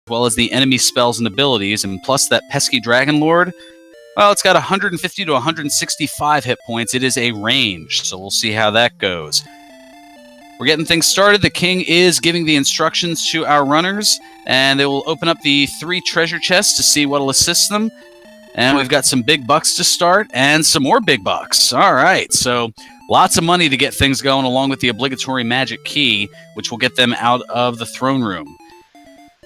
well as the enemy spells and abilities, and plus that pesky Dragon Lord, well, it's got 150 to 165 hit points. It is a range, so we'll see how that goes. We're getting things started. The king is giving the instructions to our runners, and they will open up the 3 treasure chests to see what will assist them. And we've got some big bucks to start, and some more big bucks. All right, so lots of money to get things going, along with the obligatory magic key, which will get them out of the throne room.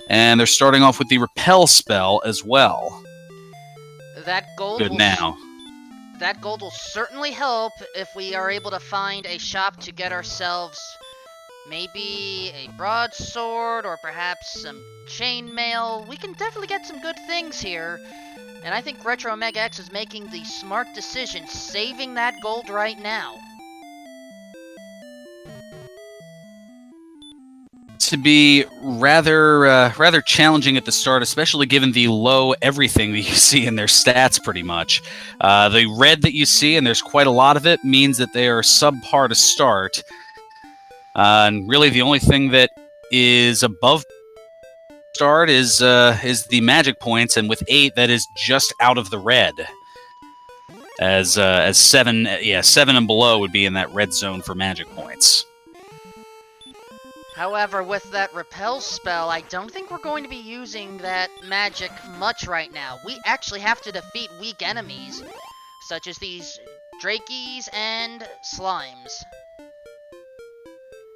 And they're starting off with the repel spell as well. That gold Good now. That gold will certainly help if we are able to find a shop to get ourselves maybe a broadsword or perhaps some chainmail. We can definitely get some good things here. And I think Retro Omega X is making the smart decision, saving that gold right now. To be rather challenging at the start, especially given the low everything that you see in their stats pretty much. The red that you see, and there's quite a lot of it, means that they are subpar to start. And really the only thing that is above start is the magic points, and with 8 that is just out of the red. As 7 and below would be in that red zone for magic points. However, with that repel spell, I don't think we're going to be using that magic much right now. We actually have to defeat weak enemies, such as these Drakies and Slimes.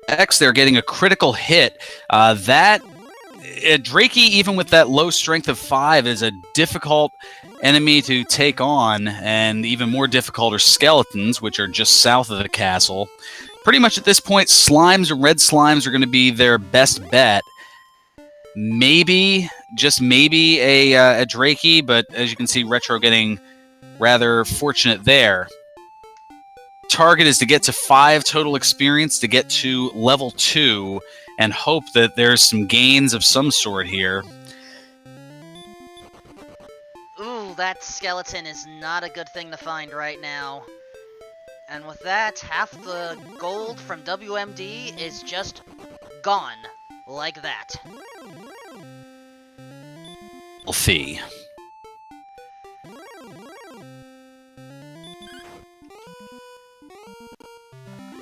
X, they're getting a critical hit. That Drakey, even with that low strength of 5, is a difficult enemy to take on, and even more difficult are skeletons, which are just south of the castle. Pretty much at this point, slimes or red slimes are going to be their best bet. Maybe, just maybe, a Drakey, but as you can see, Retro getting rather fortunate there. Target is to get to 5 total experience to get to level 2 and hope that there's some gains of some sort here. Ooh, that skeleton is not a good thing to find right now. And with that, half the gold from WMD is just gone. Like that. Fee.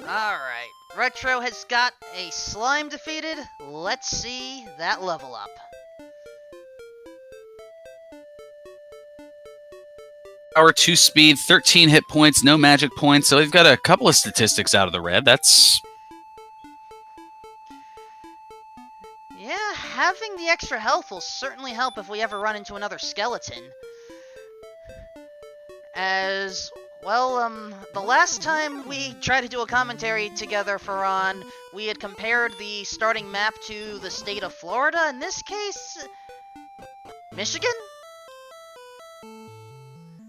Alright, Retro has got a slime defeated. Let's see that level up. Power 2 speed, 13 hit points, no magic points, so they've got a couple of statistics out of the red. That's... yeah, having the extra health will certainly help if we ever run into another skeleton. As... well, the last time we tried to do a commentary together for Ron, we had compared the starting map to the state of Florida. In this case, Michigan?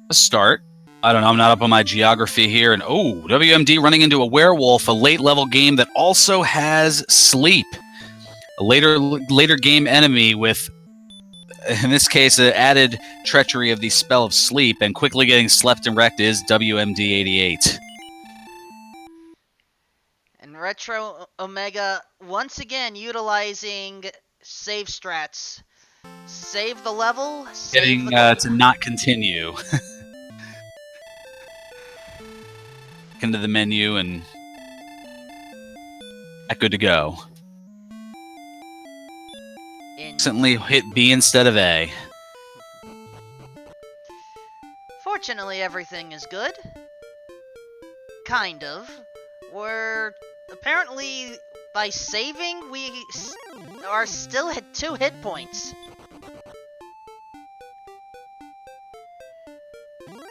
A start. I don't know, I'm not up on my geography here, and oh, WMD running into a werewolf, a late level game that also has sleep. A later game enemy with, in this case, an added treachery of the spell of sleep, and quickly getting slept and wrecked is WMD 88. And Retro Omega once again utilizing save strats. Save the level, Getting to not continue. Into the menu and good to go. Instantly hit B instead of A. Fortunately, everything is good. Kind of. We're apparently, by saving, we are still at 2 hit points.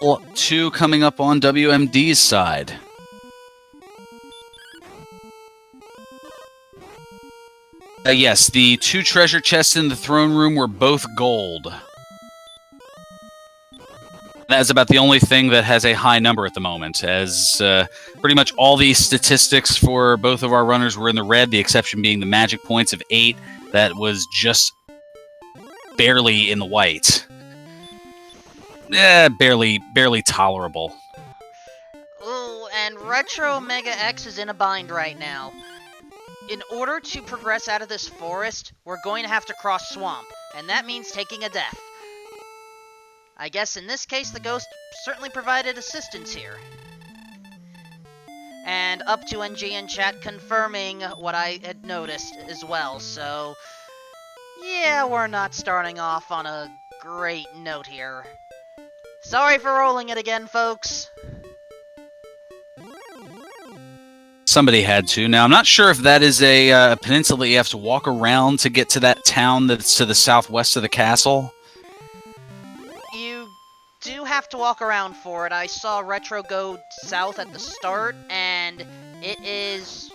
Well, 2 coming up on WMD's side. Yes, the 2 treasure chests in the throne room were both gold. That is about the only thing that has a high number at the moment, as pretty much all the statistics for both of our runners were in the red, the exception being the magic points of 8, that was just barely in the white. Barely tolerable. Ooh, and Retro Mega X is in a bind right now. in order to progress out of this forest, we're going to have to cross swamp, and that means taking a death. I guess in this case, the ghost certainly provided assistance here. And up to NG in chat confirming what I had noticed as well, so yeah, we're not starting off on a great note here. Sorry for rolling it again, folks. Somebody had to. Now, I'm not sure if that is a peninsula you have to walk around to get to that town that's to the southwest of the castle. You do have to walk around for it. I saw Retro go south at the start, and it is,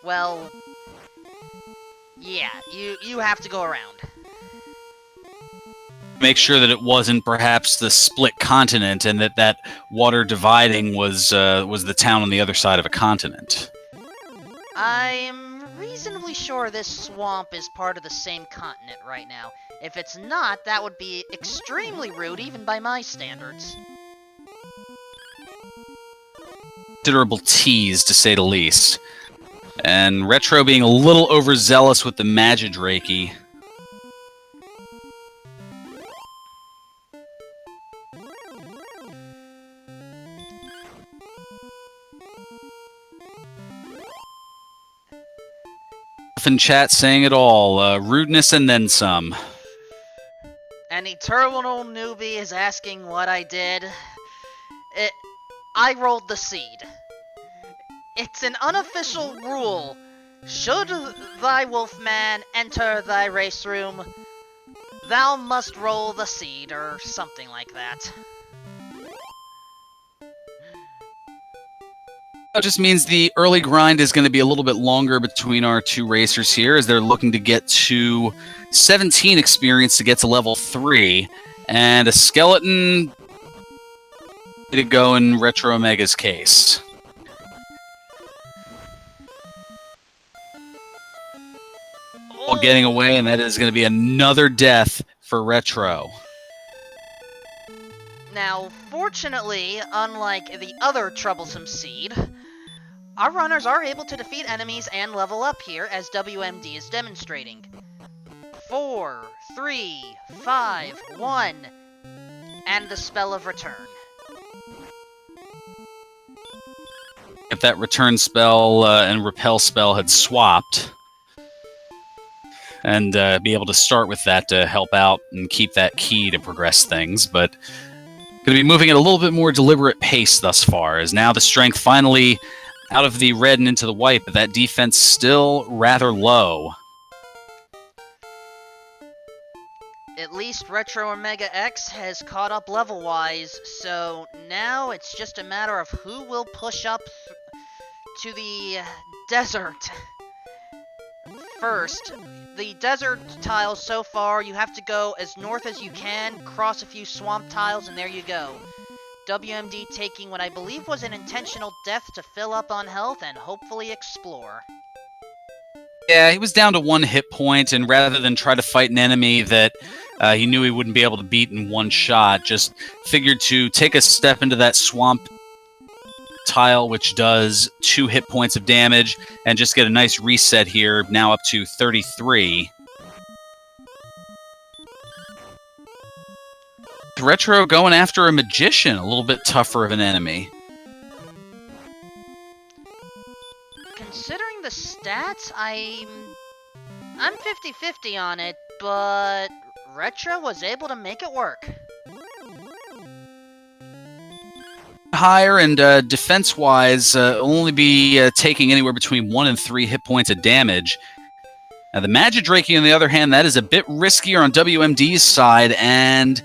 well, yeah, you have to go around. Make sure that it wasn't perhaps the split continent, and that water dividing was the town on the other side of a continent. I'm reasonably sure this swamp is part of the same continent right now. If it's not, that would be extremely rude, even by my standards. Considerable tease, to say the least. And Retro being a little overzealous with the Magidraki. In chat saying it all. Rudeness and then some. An eternal newbie is asking what I did. I rolled the seed. It's an unofficial rule. Should thy wolfman enter thy race room, thou must roll the seed, or something like that. That just means the early grind is going to be a little bit longer between our two racers here, as they're looking to get to 17 experience to get to level 3, and a skeleton to go in Retro Omega's case. All getting away, and that is going to be another death for Retro. Now, fortunately, unlike the other troublesome seed, our runners are able to defeat enemies and level up here, as WMD is demonstrating. 4, 3, 5, 1, and the spell of return. If that return spell and repel spell had swapped, and be able to start with that to help out and keep that key to progress things, but going to be moving at a little bit more deliberate pace thus far, as now the strength finally out of the red and into the white, but that defense still rather low. At least Retro Omega X has caught up level-wise, so now it's just a matter of who will push up to the desert first. The desert tiles so far, you have to go as north as you can, cross a few swamp tiles, and there you go. WMD taking what I believe was an intentional death to fill up on health and hopefully explore. Yeah, he was down to 1 hit point, and rather than try to fight an enemy that he knew he wouldn't be able to beat in one shot, just figured to take a step into that swamp tile, which does 2 hit points of damage, and just get a nice reset here, now up to 33. Retro going after a magician, a little bit tougher of an enemy. Considering the stats, I'm 50-50 on it, but Retro was able to make it work. Higher, and defense-wise, only be taking anywhere between 1 and 3 hit points of damage. Now, the Magidraki, on the other hand, that is a bit riskier on WMD's side, and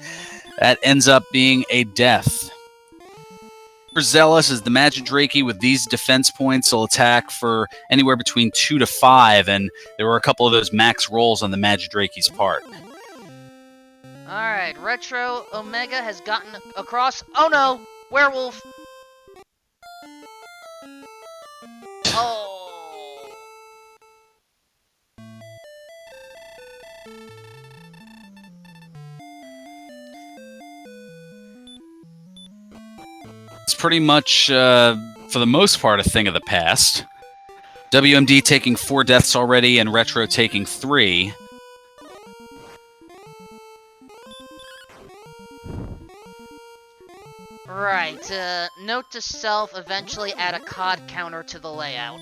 that ends up being a death. Zealous as the Magidraki with these defense points will attack for anywhere between 2 to 5, and there were a couple of those max rolls on the Magidraki's part. Alright, Retro Omega has gotten across. Oh no! Werewolf! Oh! It's pretty much, for the most part, a thing of the past. WMD taking 4 deaths already, and Retro taking 3. Right, note to self, eventually add a COD counter to the layout.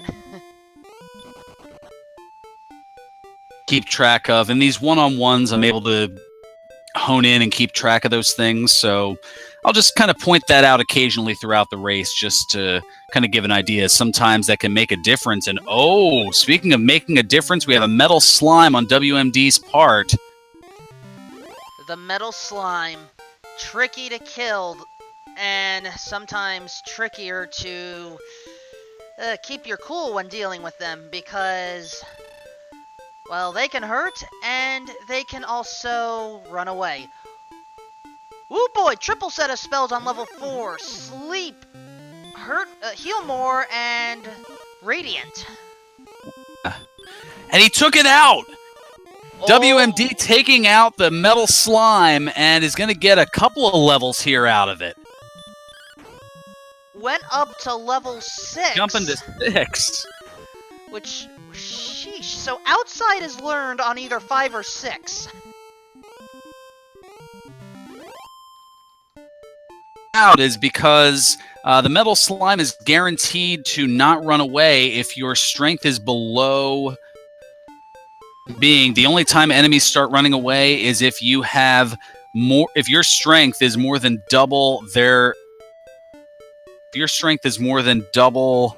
Keep track of, and these one-on-ones I'm able to hone in and keep track of those things, so I'll just kind of point that out occasionally throughout the race just to kind of give an idea. Sometimes that can make a difference. And oh, speaking of making a difference, we have a metal slime on WMD's part. The metal slime, tricky to kill, and sometimes trickier to keep your cool when dealing with them, because, well, they can hurt, and they can also run away. Ooh boy, triple set of spells on level 4. Sleep, hurt, heal more, and radiant. And he took it out! Oh. WMD taking out the metal slime and is going to get a couple of levels here out of it. Went up to level 6. Jumping to 6. Which, sheesh. So outside is learned on either 5 or 6. Out is because the metal slime is guaranteed to not run away if your strength is below being. The only time enemies start running away is if you have more. If your strength is more than double their. If your strength is more than double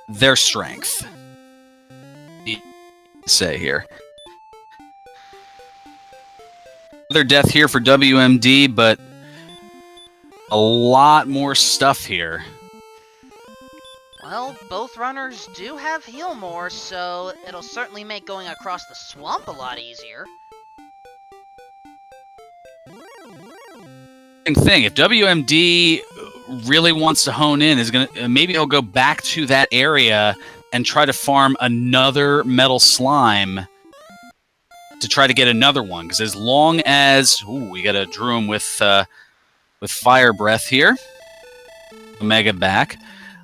their strength. Say here. Another death here for WMD, but a lot more stuff here. Well, both runners do have heal more, so it'll certainly make going across the swamp a lot easier. Same thing. If WMD really wants to hone in, is gonna maybe he'll go back to that area and try to farm another metal slime to try to get another one. Because as long as we got a Druum with fire breath here, Omega back.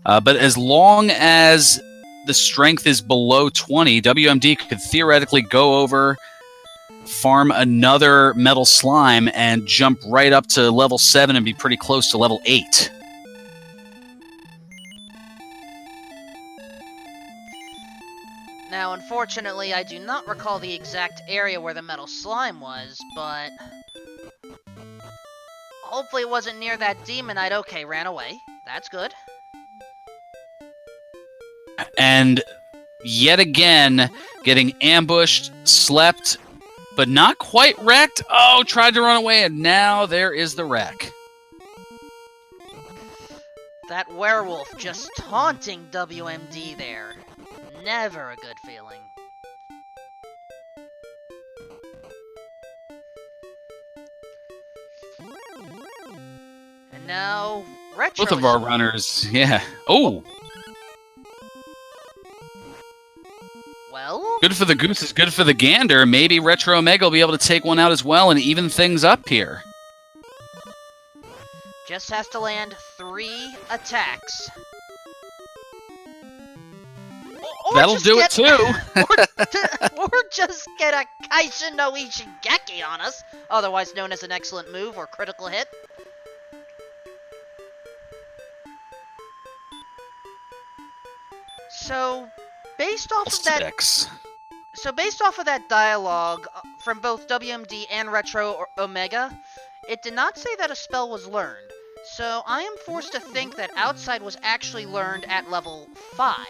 But as long as the strength is below 20, WMD could theoretically go over, farm another metal slime, and jump right up to level 7 and be pretty close to level 8. Now, unfortunately, I do not recall the exact area where the metal slime was, but hopefully it wasn't near that demonite. Okay, ran away. That's good. And yet again, getting ambushed, slept, but not quite wrecked. Oh, tried to run away, and now there is the wreck. That werewolf just taunting WMD there. Never a good feeling. And now, Retro. Both of our runners, yeah. Oh! Well? Good for the goose is good for the gander. Maybe Retro Omega will be able to take one out as well and even things up here. Just has to land 3 attacks. Or That'll do it too. or just get a Kaishin no Ichigeki on us, otherwise known as an excellent move or critical hit. So, based off of that dialogue from both WMD and Retro Omega, it did not say that a spell was learned. So I am forced to think that Outside was actually learned at level 5.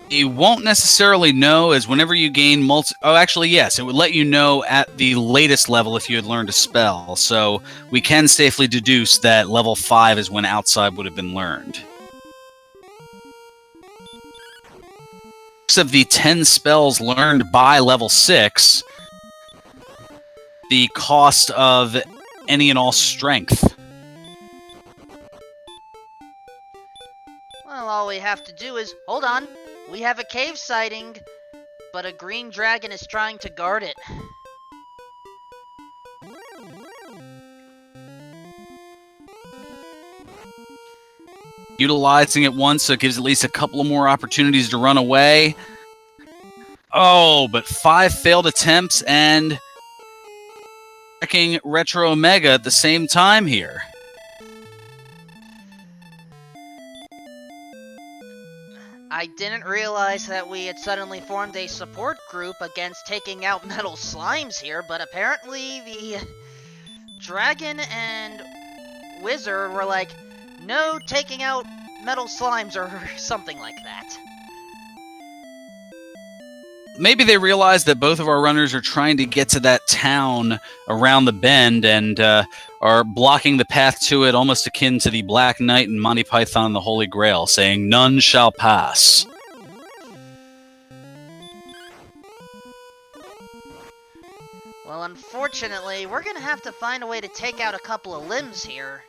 You won't necessarily know, as whenever you gain oh, actually, yes, it would let you know at the latest level if you had learned a spell. So we can safely deduce that level 5 is when Outside would have been learned. Of the 10 spells learned by level 6, the cost of any and all strength. Well, all we have to do is, hold on, we have a cave sighting, but a green dragon is trying to guard it. Utilizing it once, so it gives at least a couple of more opportunities to run away. Oh, but 5 failed attempts and wrecking Retro Omega at the same time here. I didn't realize that we had suddenly formed a support group against taking out metal slimes here, but apparently the dragon and wizard were like, no taking out metal slimes or something like that. Maybe they realize that both of our runners are trying to get to that town around the bend and are blocking the path to it, almost akin to the Black Knight and Monty Python and the Holy Grail, saying, "None shall pass." Well, unfortunately, we're gonna have to find a way to take out a couple of limbs here.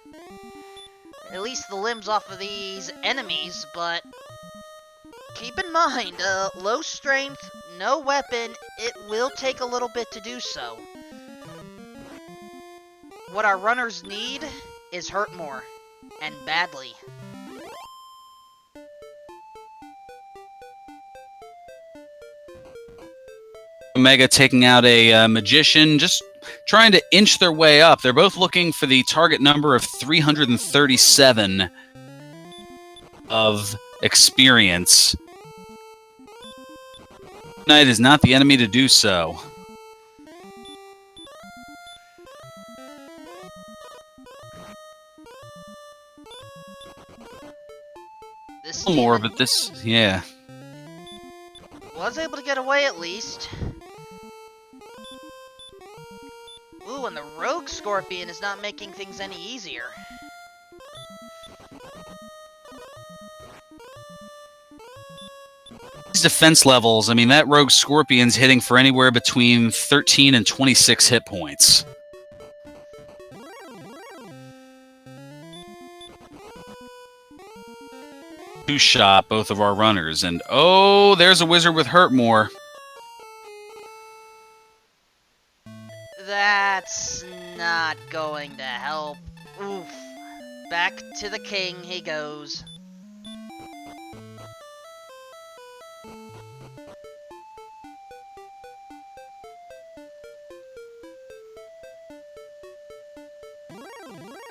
At least the limbs off of these enemies, but keep in mind, low strength, no weapon, it will take a little bit to do so. What our runners need is hurt more, and badly. Omega taking out a magician, just trying to inch their way up. They're both looking for the target number of 337 of experience. Knight is not the enemy to do so. This More, but this, yeah. Was able to get away at least. Ooh, and the rogue scorpion is not making things any easier. These defense levels, I mean, that rogue scorpion's hitting for anywhere between 13 and 26 hit points. Two-shot both of our runners, and oh, there's a wizard with hurt more. That's not going to help. Oof. Back to the king he goes.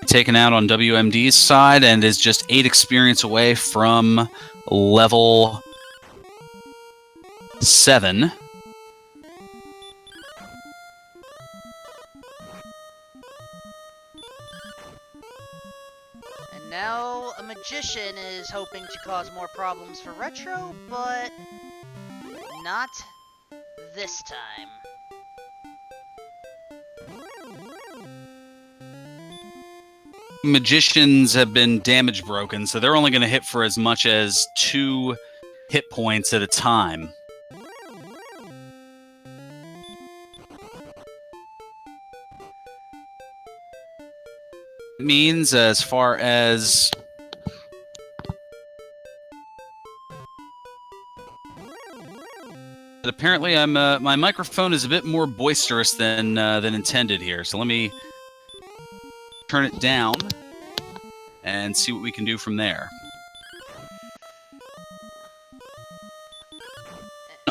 Taken out on WMD's side and is just 8 experience away from level 7. And now a magician is hoping to cause more problems for Retro, but not this time. Magicians have been damage broken, so they're only going to hit for as much as 2 hit points at a time. It means as far as but apparently my microphone is a bit more boisterous than intended here, so let me turn it down and see what we can do from there.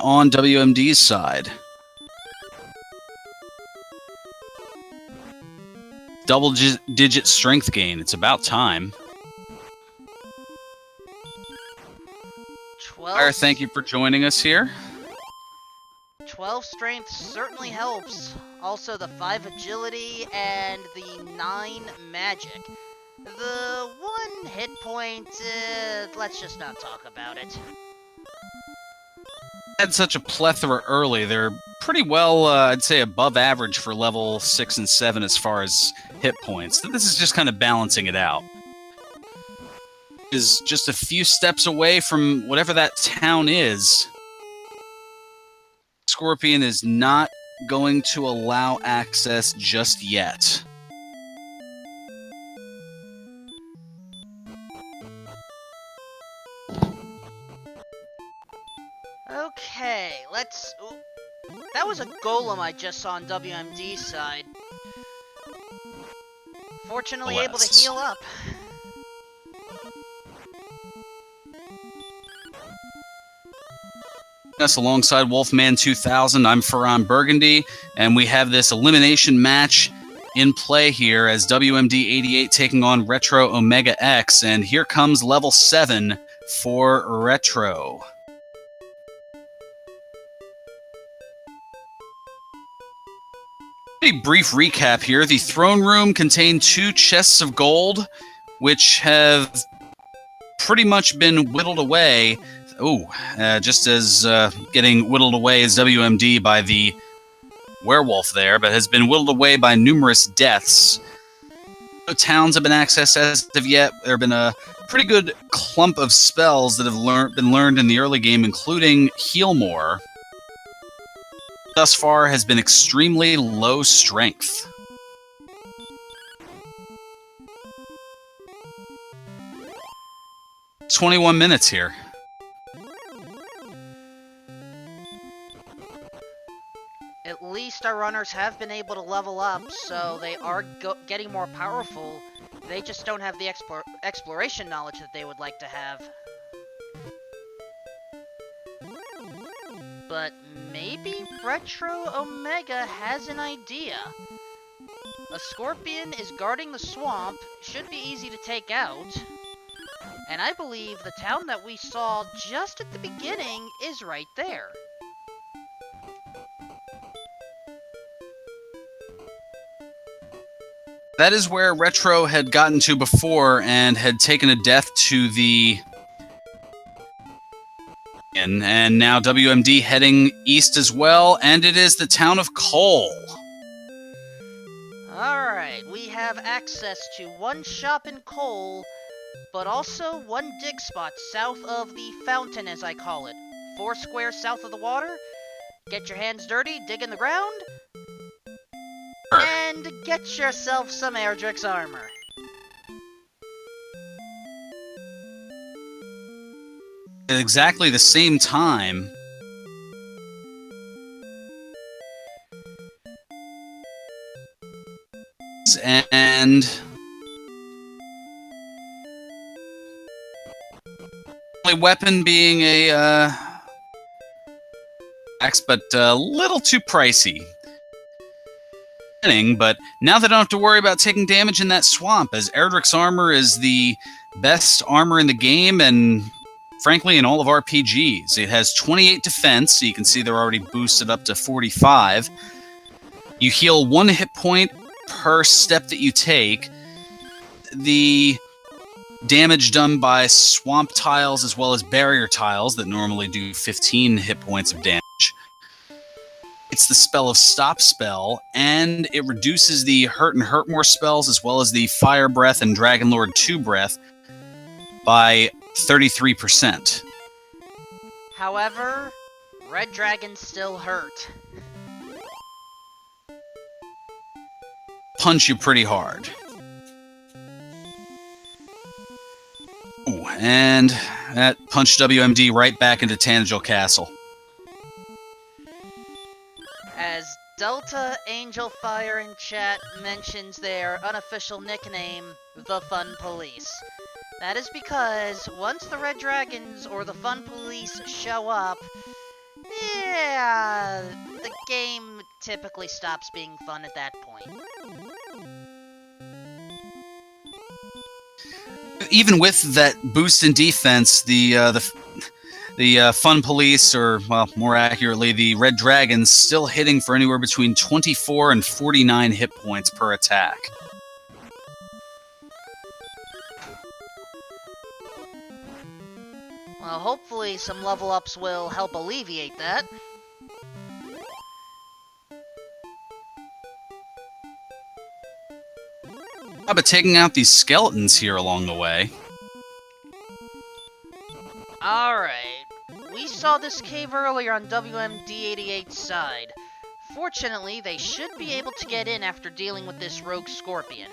On WMD's side, double-digit strength gain. It's about time. 12. Fire, thank you for joining us here. 12 strength certainly helps. Also the 5 agility and the 9 magic. The 1 hit point, let's just not talk about it. Had such a plethora early. They're pretty well, I'd say, above average for level 6 and 7 as far as hit points. So this is just kind of balancing it out. Is just a few steps away from whatever that town is. Scorpion is not going to allow access just yet. Okay, let's... Ooh, that was a golem I just saw on WMD's side. Fortunately able to Bless. heal up. Us alongside Wolfman 2000, I'm Ferran Burgundy, and we have this elimination match in play here as WMD 88 taking on Retro Omega X, and here comes level 7 for Retro. A brief recap here. The throne room contained 2 chests of gold, which have pretty much been whittled away. Just as getting whittled away as WMD by the werewolf there, but has been whittled away by numerous deaths. No towns have been accessed as of yet. There have been a pretty good clump of spells that have been learned in the early game, including Heal More. Thus far has been extremely low strength. It's 21 minutes here. At least our runners have been able to level up, so they are getting more powerful. They just don't have the exploration knowledge that they would like to have. But maybe Retro Omega has an idea. A scorpion is guarding the swamp, should be easy to take out. And I believe the town that we saw just at the beginning is right there. That is where Retro had gotten to before and had taken a death to the... And now WMD heading east as well, and it is the town of Cole. Alright, we have access to 1 shop in Cole, but also 1 dig spot south of the fountain, as I call it. 4 squares south of the water. Get your hands dirty, dig in the ground, and get yourself some Erdrick's armor. At exactly the same time, and only weapon being a axe, but a little too pricey. But now they don't have to worry about taking damage in that swamp, as Erdrick's armor is the best armor in the game, and frankly in all of RPGs. It has 28 defense, so you can see they're already boosted up to 45. You heal 1 hit point per step that you take. The damage done by swamp tiles as well as barrier tiles that normally do 15 hit points of damage. It's the spell of Stop spell, and it reduces the Hurt and Hurt More spells as well as the Fire Breath and Dragon Lord 2 Breath by 33%. However, Red Dragons still hurt. Punch you pretty hard. Ooh, and that punched WMD right back into Tanagel Castle. As Delta Angel Fire in chat mentions their unofficial nickname, the Fun Police. That is because once the Red Dragons or the Fun Police show up, yeah, the game typically stops being fun at that point. Even with that boost in defense, the Fun Police, or well, more accurately, the Red Dragons, still hitting for anywhere between 24 and 49 hit points per attack. Well, hopefully some level ups will help alleviate that. But taking out these skeletons here along the way. Alright, we saw this cave earlier on WMD88's side. Fortunately, they should be able to get in after dealing with this rogue scorpion.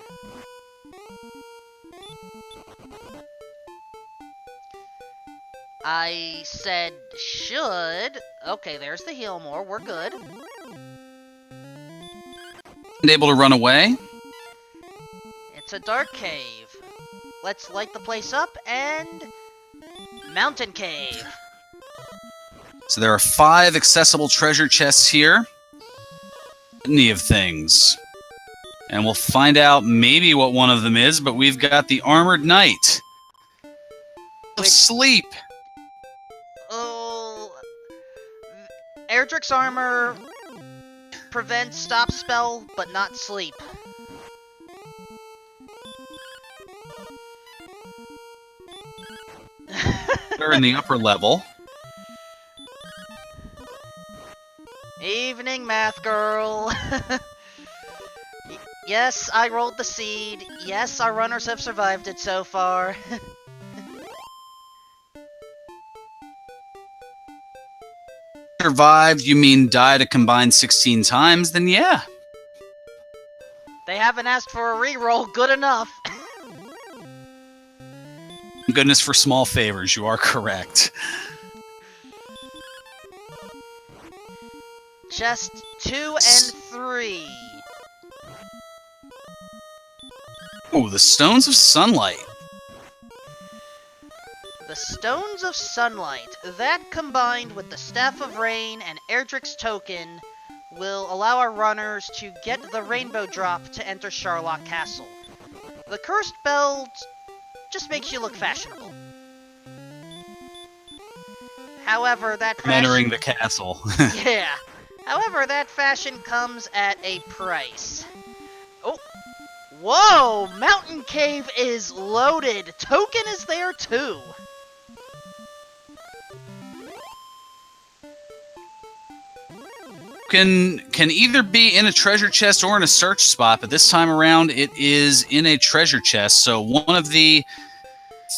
I said should. Okay, there's the heal more. We're good. And able to run away. It's a dark cave. Let's light the place up and... Mountain cave. So there are 5 accessible treasure chests here. Many of things. And we'll find out maybe what one of them is, but we've got the Armored Knight. Of Sleep. Oh... Erdrick's armor prevents stop spell, but not sleep. They're in the upper level. Evening, math girl. Yes, I rolled the seed. Yes, our runners have survived it so far. Survived, you mean died a combined 16 times? Then yeah. They haven't asked for a reroll. Good enough. Goodness for small favors, you are correct. Chest 2 and 3. Oh, the Stones of Sunlight. The Stones of Sunlight. That combined with the Staff of Rain and Erdrick's token will allow our runners to get the Rainbow Drop to enter Sharlock Castle. The Cursed Belt just makes you look fashionable. However, that fashion... Entering the castle. Yeah. However, that fashion comes at a price. Oh. Whoa! Mountain Cave is loaded. Token is there too. Can either be in a treasure chest or in a search spot, but this time around it is in a treasure chest. So one of the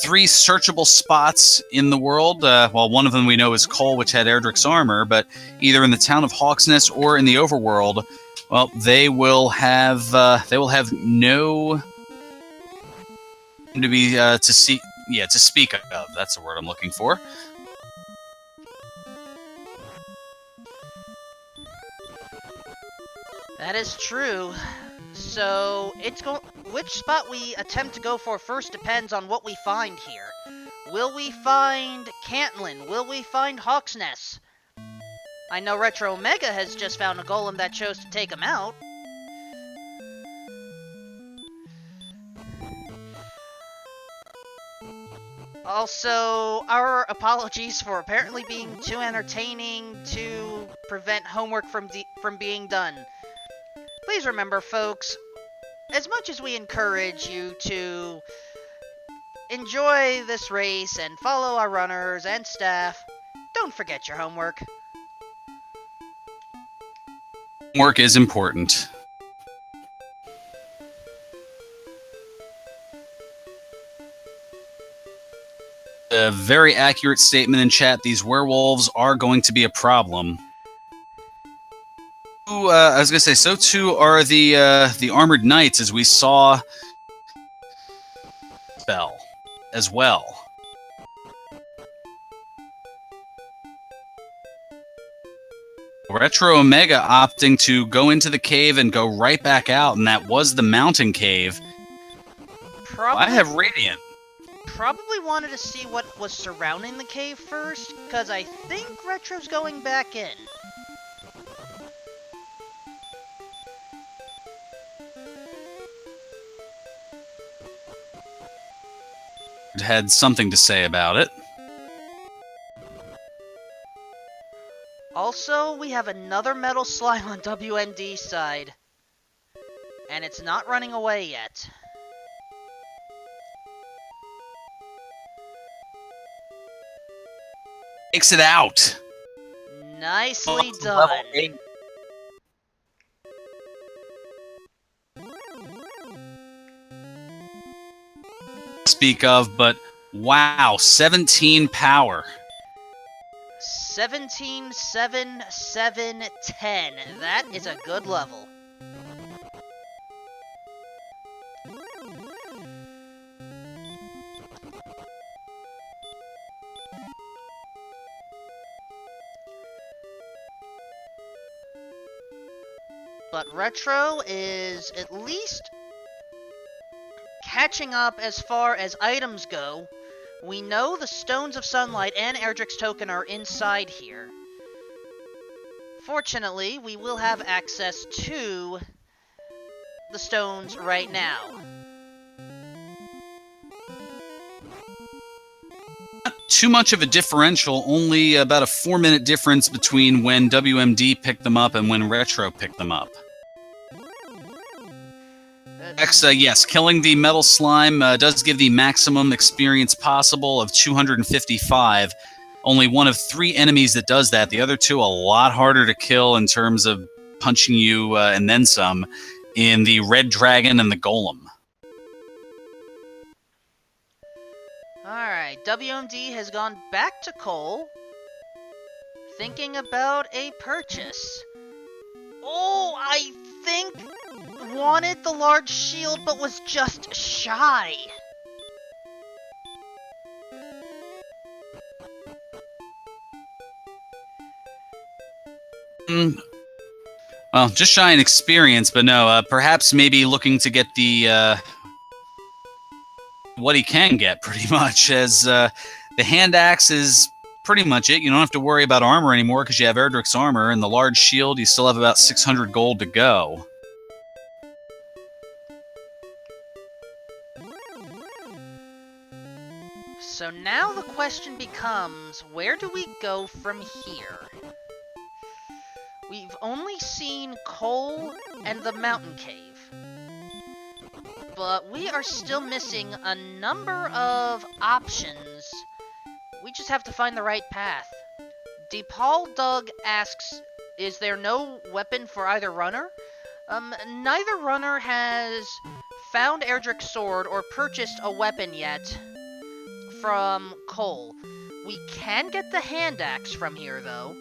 3 searchable spots in the world, well, one of them we know is Cole, which had Erdrick's armor, but either in the town of Hawksness or in the overworld, well, they will have no to be to speak of. That's the word I'm looking for. That is true. So, which spot we attempt to go for first depends on what we find here. Will we find Cantlin? Will we find Hawksness? I know Retro Omega has just found a golem that chose to take him out. Also, our apologies for apparently being too entertaining to prevent homework from being done. Please remember, folks, as much as we encourage you to enjoy this race and follow our runners and staff, don't forget your homework. Work is important. A very accurate statement in chat. These werewolves are going to be a problem. I was gonna say, so too are the armored knights, as we saw spell as well. Retro Omega opting to go into the cave and go right back out, and that was the mountain cave. I have Radiant. Probably wanted to see what was surrounding the cave first, because I think Retro's going back in. It had something to say about it. Also, we have another metal slime on WND's side, and it's not running away yet. Takes it out. Nicely done. Speak of, but wow, 17 power. 17, 7, 7, 10. That is a good level. But Retro is at least catching up as far as items go We know the Stones of Sunlight and Erdrick's Token are inside here. Fortunately, we will have access to the stones right now. Not too much of a differential, only about a 4-minute difference between when WMD picked them up and when Retro picked them up. Yes, killing the metal slime does give the maximum experience possible of 255. Only one of 3 enemies that does that. The other 2 a lot harder to kill in terms of punching you and then some in the Red Dragon and the Golem. Alright, WMD has gone back to Cole, thinking about a purchase. Oh, I think wanted the large shield but was just shy. Well, just shy in experience, but no, perhaps maybe looking to get the what he can get, pretty much, as the hand axe is pretty much it. You don't have to worry about armor anymore because you have Erdrick's armor, and the large shield, you still have about 600 gold to go. So now the question becomes, where do we go from here? We've only seen Cole and the Mountain Cave, but we are still missing a number of options. We just have to find the right path. DePaul Doug asks, is there no weapon for either runner? Neither runner has found Erdrick's sword or purchased a weapon yet from Cole. We can get the hand axe from here, though.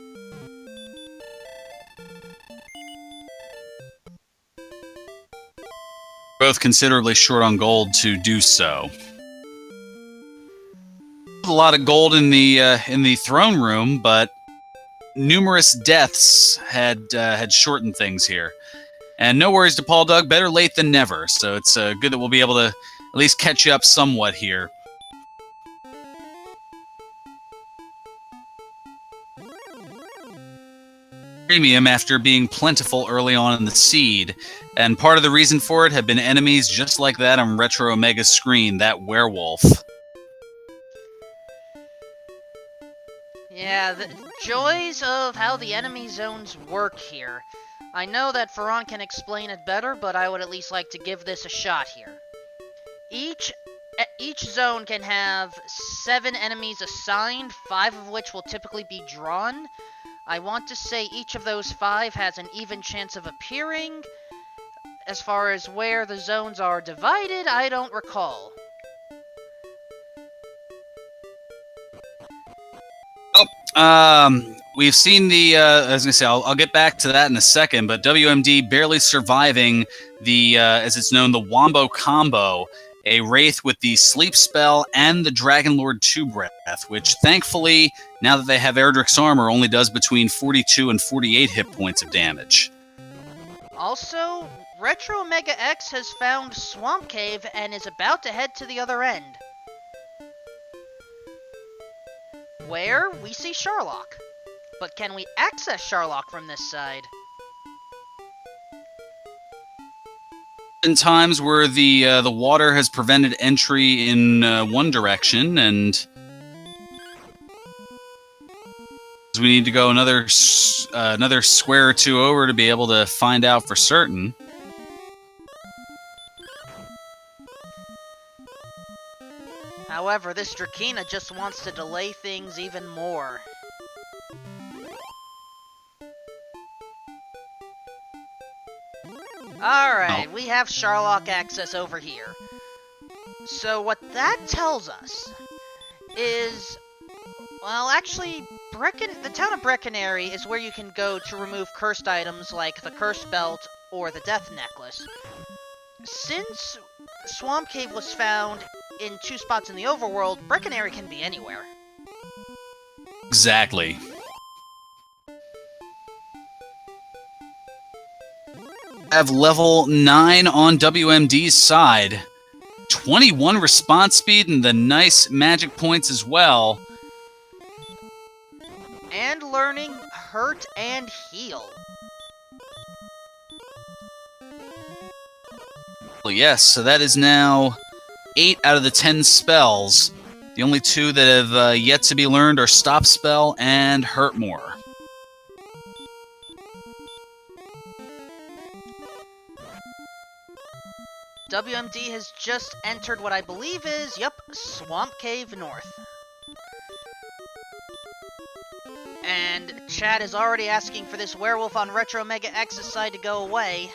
Both considerably short on gold to do so. A lot of gold in the throne room, but numerous deaths had shortened things here. And no worries to Paul Doug, better late than never. So it's good that we'll be able to at least catch you up somewhat here. Premium after being plentiful early on in the seed, and part of the reason for it had been enemies just like that on Retro Omega's screen, that werewolf. Yeah, the joys of how the enemy zones work here. I know that Ferran can explain it better, but I would at least like to give this a shot here. Each zone can have 7 enemies assigned, 5 of which will typically be drawn. I want to say each of those 5 has an even chance of appearing. As far as where the zones are divided, I don't recall. We've seen the, I was going to say, I'll get back to that in a second, but WMD barely surviving the, as it's known, the Wombo Combo, a Wraith with the Sleep Spell and the Dragon Lord 2 Breath, which thankfully, now that they have Erdrick's armor, only does between 42 and 48 hit points of damage. Also, Retro Omega X has found Swamp Cave and is about to head to the other end, where we see Sharlock. But can we access Sharlock from this side? In times where the water has prevented entry in one direction, and we need to go another square or 2 over to be able to find out for certain. However, this Drakina just wants to delay things even more. Alright, we have Sharlock access over here. So what that tells us is, well, actually, the town of Breckenary is where you can go to remove cursed items like the Curse Belt or the Death Necklace. Since Swamp Cave was found in 2 spots in the overworld, Breckenary can be anywhere. Exactly. Have level 9 on WMD's side. 21 response speed and the nice magic points as well. And learning Hurt and Heal. Well, yes, so that is now 8 out of the 10 spells. The only 2 that have yet to be learned are Stop Spell and Hurt More. WMD has just entered what I believe is, Swamp Cave North. And Chad is already asking for this werewolf on Retro Mega X's side to go away.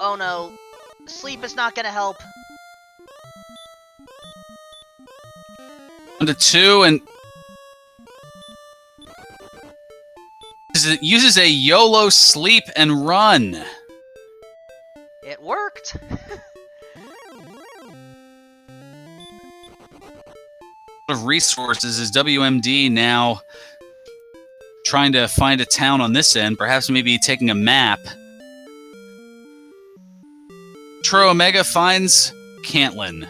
Oh no, sleep is not gonna help. 1 to 2, and uses a YOLO sleep and run. It worked. Of resources is WMD now trying to find a town on this end, perhaps maybe taking a map. Tro Omega finds Cantlin.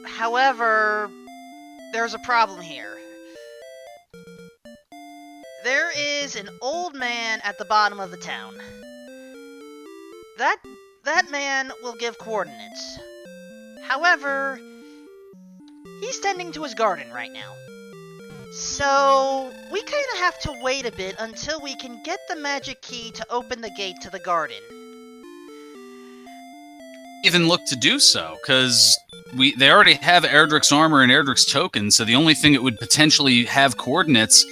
However, there's a problem here. There is an old man at the bottom of the town. That man will give coordinates. However, he's tending to his garden right now. So, we kind of have to wait a bit until we can get the magic key to open the gate to the garden. Even look to do so, because they already have Erdrick's armor and Erdrick's token, so the only thing that would potentially have coordinates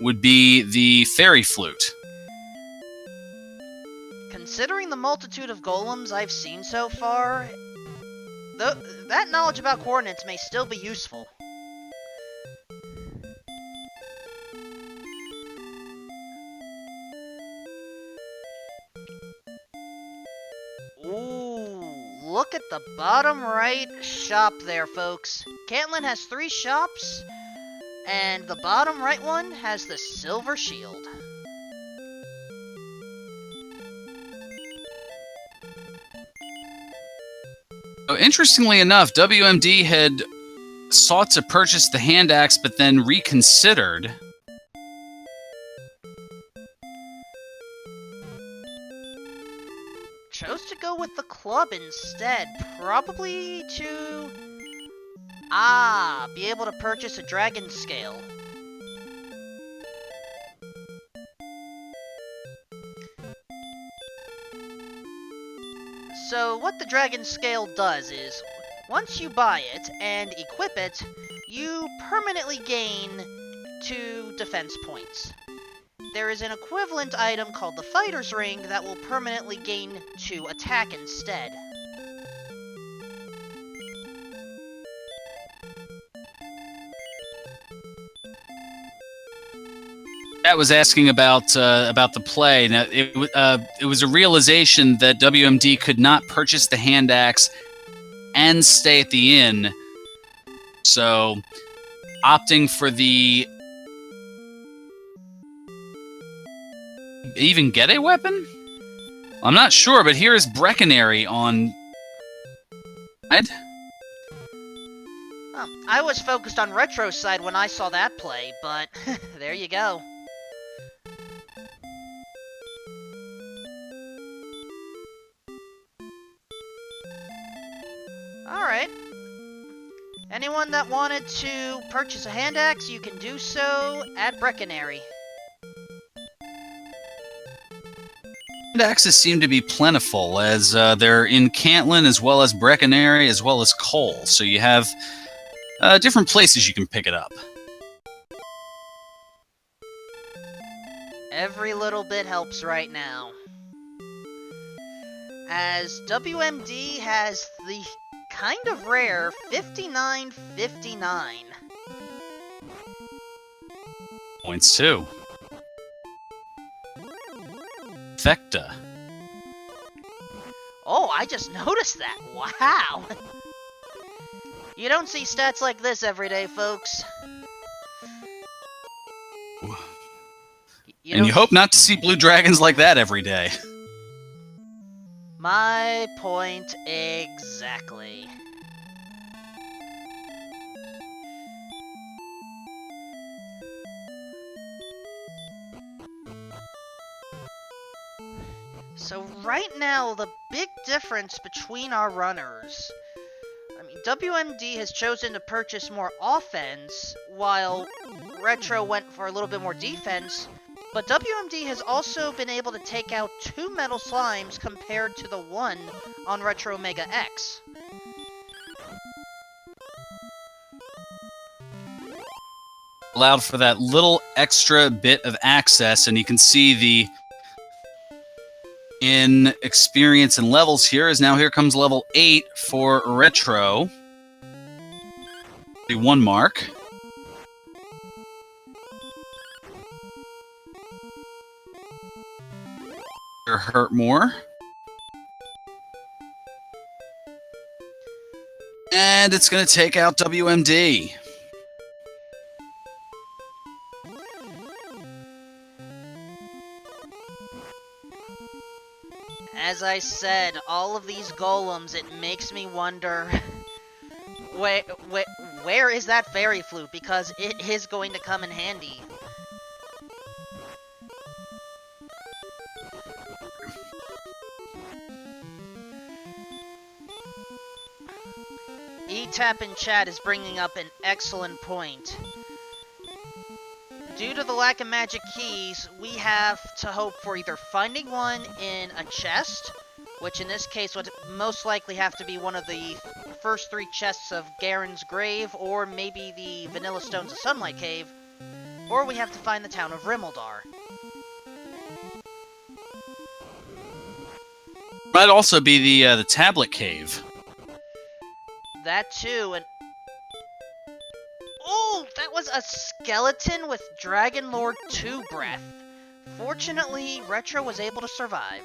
would be the fairy flute. Considering the multitude of golems I've seen so far, that knowledge about coordinates may still be useful. Ooh, look at the bottom right shop there, folks. Cantlin has 3 shops, and the bottom right one has the silver shield. So, interestingly enough, WMD had sought to purchase the hand axe, but then reconsidered. Chose to go with the club instead, probably to be able to purchase a dragon scale. So what the dragon scale does is, once you buy it and equip it, you permanently gain 2 defense points. There is an equivalent item called the Fighter's Ring that will permanently gain 2 attack instead. That was asking about the play. Now, it was a realization that WMD could not purchase the hand axe and stay at the inn, so opting for the even get a weapon? I'm not sure, but here is Breckenary on. I was focused on Retro's side when I saw that play, but there you go. Alright. Anyone that wanted to purchase a hand axe, you can do so at Breckenary. Hand axes seem to be plentiful, as they're in Cantlin as well as Breckenary as well as Cole, so you have different places you can pick it up. Every little bit helps right now. As WMD has the kind of rare 5959. Points too. Fecta. Oh, I just noticed that. Wow. You don't see stats like this every day, folks. And you hope not to see blue dragons like that every day. My point exactly. So right now, the big difference between our runners, I mean, WMD has chosen to purchase more offense, while Retro went for a little bit more defense, but WMD has also been able to take out 2 metal slimes compared to the 1 on Retro Omega X. Allowed for that little extra bit of access, and you can see the in experience and levels here here comes level 8 for Retro. The 1 mark. Hurt more. And it's going to take out WMD. As I said, all of these golems, it makes me wonder where is that fairy flute, because it is going to come in handy. E-Tap in chat is bringing up an excellent point. Due to the lack of magic keys, we have to hope for either finding one in a chest, which in this case would most likely have to be one of the first 3 chests of Garen's Grave, or maybe the Vanilla Stones of Sunlight Cave, or we have to find the town of Rimeldar. Might also be the Tablet Cave. That too, and oh, that was a skeleton with Dragon Lord 2 breath. Fortunately, Retro was able to survive.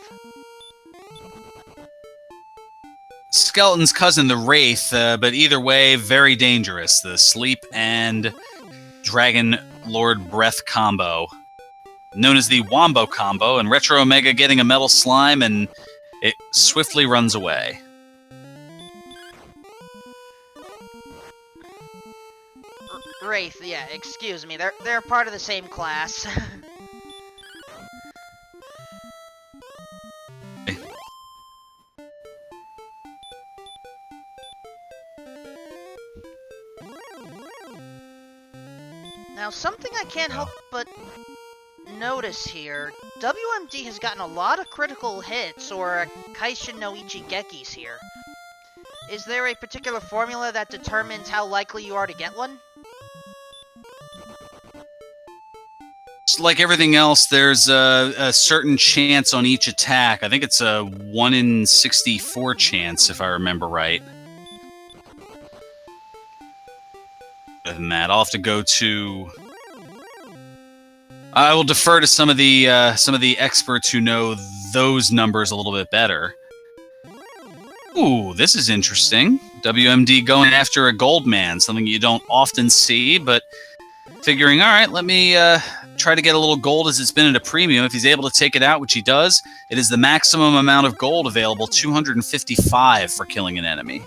Skeleton's cousin, the Wraith, but either way, very dangerous. The Sleep and Dragon Lord Breath combo, known as the Wombo combo, and Retro Omega getting a metal slime, and it swiftly runs away. Wraith, yeah, excuse me, they're part of the same class. Now, something I can't help but notice here, WMD has gotten a lot of critical hits, or Kaishin no Ichigekis here. Is there a particular formula that determines how likely you are to get one? Like everything else, there's a certain chance on each attack. I think it's a 1 in 64 chance, if I remember right. Other than that, I'll have to go to... I will defer to some of the experts who know those numbers a little bit better. Ooh, this is interesting. WMD going after a gold man, something you don't often see, but figuring, all right, let me try to get a little gold as it's been at a premium. If he's able to take it out, which he does, it is the maximum amount of gold available, 255 for killing an enemy.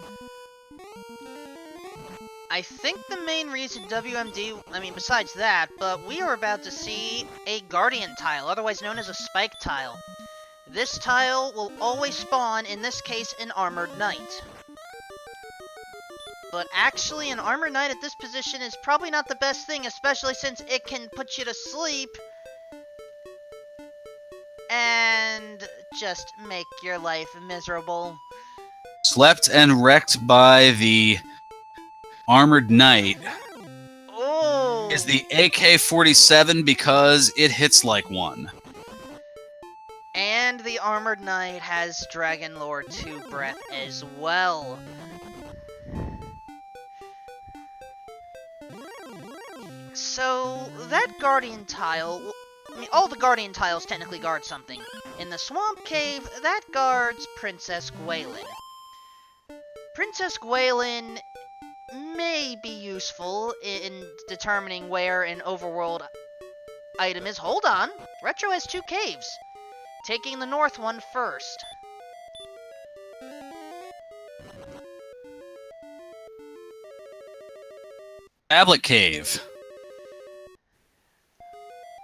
I think the main reason WMD, I mean, besides that, but we are about to see a Guardian tile, otherwise known as a Spike tile. This tile will always spawn, in this case, an Armored Knight. But actually, an Armored Knight at this position is probably not the best thing, especially since it can put you to sleep and just make your life miserable. Slept and wrecked by the Armored Knight. Oh! Is the AK-47 because it hits like one. And the Armored Knight has Dragon Lord 2 breath as well. So, that Guardian tile, I mean, all the Guardian tiles technically guard something. In the Swamp Cave, that guards Princess Gwaelin. Princess Gwaelin may be useful in determining where in Overworld item is, hold on, Retro has 2 caves. Taking the north one first. Tablet Cave.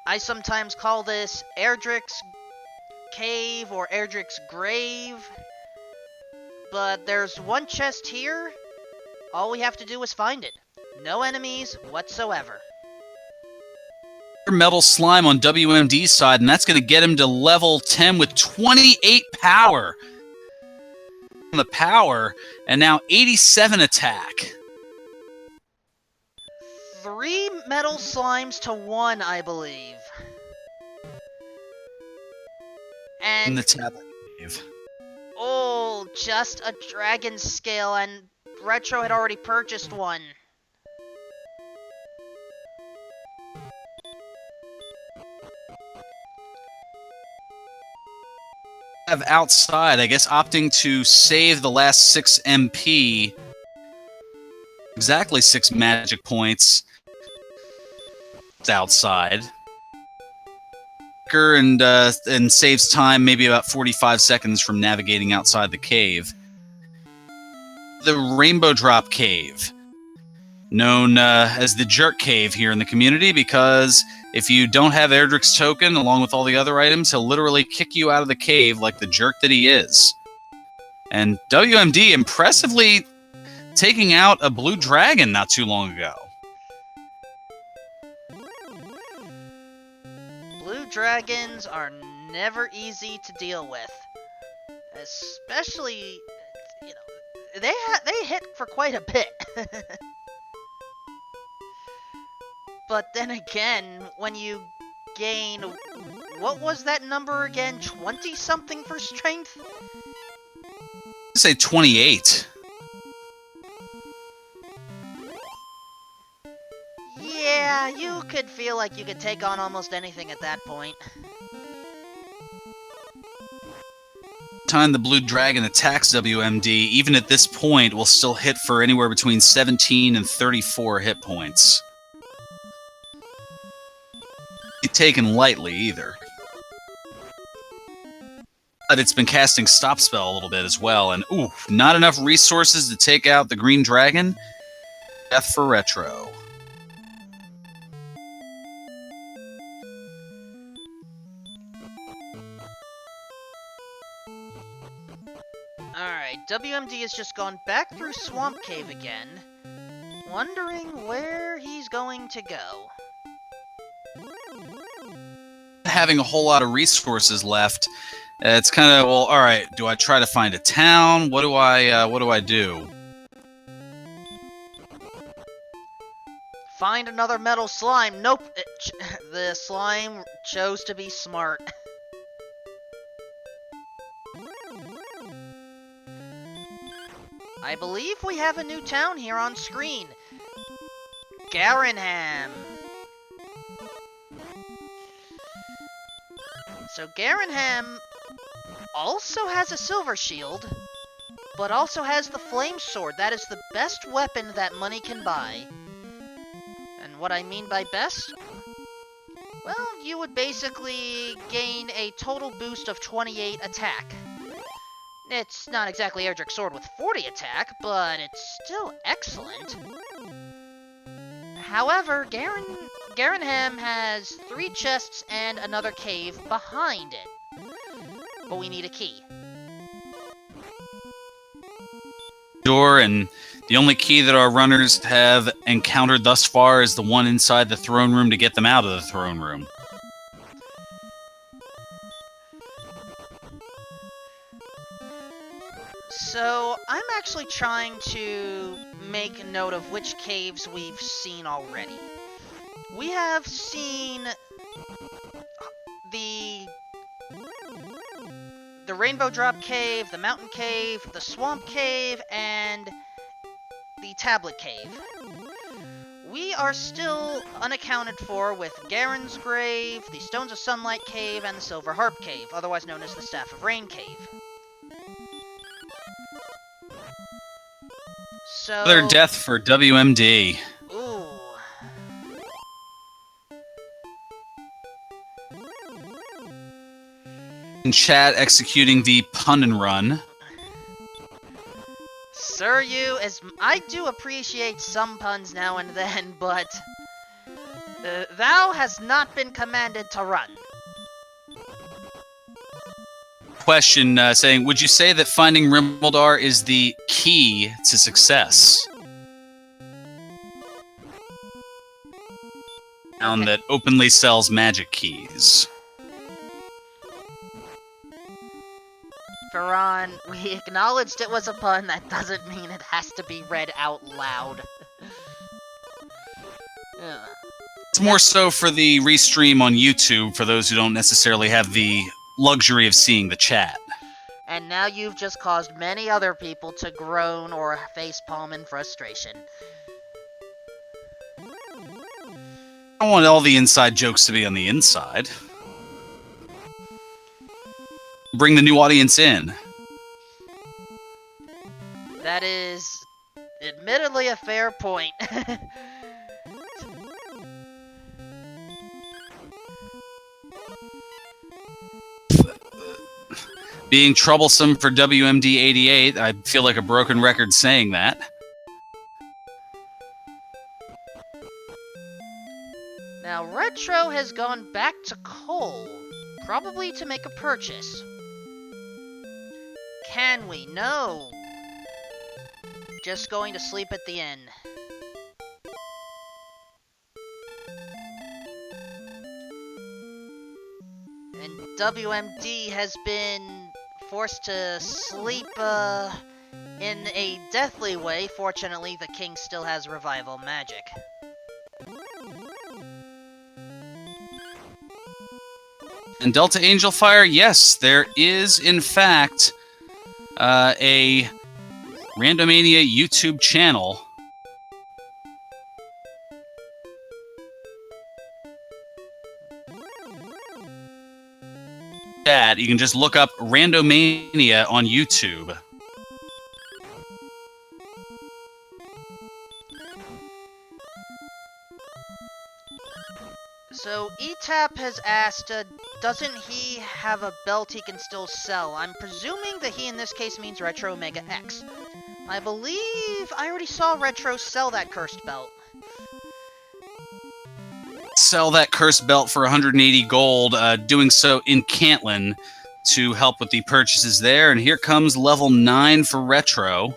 I sometimes call this Erdrick's Cave or Erdrick's Grave. But there's one chest here. All we have to do is find it. No enemies whatsoever. Metal Slime on WMD's side, and that's going to get him to level 10 with 28 power. On the power, and now 87 attack. 3 metal slimes to 1, I believe. In And the tablet cave. oh, just a dragon scale, and Retro had already purchased one. Have outside, I guess, opting to save the last 6 MP. Exactly 6 magic points. It's outside. And saves time, maybe about 45 seconds from navigating outside the cave. The Rainbow Drop Cave, known as the Jerk Cave here in the community, because if you don't have Erdrick's token along with all the other items, he'll literally kick you out of the cave like the jerk that he is. And WMD impressively taking out a blue dragon not too long ago. Blue dragons are never easy to deal with. Especially, you know, they hit for quite a bit. But then again, when you gain, what was that number again? 20-something for strength? I'd say 28. Yeah, you could feel like you could take on almost anything at that point. Time the blue dragon attacks WMD, even at this point, will still hit for anywhere between 17 and 34 hit points. Taken lightly either. But it's been casting Stop Spell a little bit as well, and ooh, not enough resources to take out the green dragon. Death for Retro. Alright, WMD has just gone back through Swamp Cave again, wondering where he's going to go. Having a whole lot of resources left, it's kind of, well, all right, do I try to find a town? What do I do? Find another metal slime. Nope, the slime chose to be smart. I believe we have a new town here on screen. Garenham. So Garenham also has a silver shield, but also has the flame sword. That is the best weapon that money can buy. And what I mean by best? Well, you would basically gain a total boost of 28 attack. It's not exactly Erdrick's sword with 40 attack, but it's still excellent. However, Garenham has 3 chests and another cave behind it. But we need a key. Sure, and the only key that our runners have encountered thus far is the one inside the throne room to get them out of the throne room. So, I'm actually trying to make note of which caves we've seen already. We have seen the Rainbow Drop Cave, the Mountain Cave, the Swamp Cave, and the Tablet Cave. We are still unaccounted for with Garen's Grave, the Stones of Sunlight Cave, and the Silver Harp Cave, otherwise known as the Staff of Rain Cave. So, Another death for WMD. ooh. in chat executing the pun and run. Sir, I do appreciate some puns now and then, but thou has not been commanded to run. Question saying, would you say that finding Rimuldar is the key to success? Town that openly sells magic keys. Ferran, we acknowledged it was a pun. That doesn't mean it has to be read out loud. It's more so for the restream on YouTube for those who don't necessarily have the luxury of seeing the chat. And now you've just caused many other people to groan or facepalm in frustration. I want all the inside jokes to be on the inside. Bring the new audience in. That is admittedly a fair point. Being troublesome for WMD88, I feel like a broken record saying that. Now, Retro has gone back to coal, probably to make a purchase. Can we? No. Just going to sleep at the inn. And WMD has been forced to sleep in a deathly way. Fortunately, the king still has revival magic. And Delta Angel Fire, yes, there is in fact a Randomania YouTube channel. You can just look up Randomania on YouTube. So, ETAP has asked, doesn't he have a belt he can still sell? I'm presuming that he in this case means Retro Omega X. I believe I already saw Retro sell that cursed belt. Sell that cursed belt for 180 gold, doing so in Cantlin to help with the purchases there. And here comes level 9 for Retro.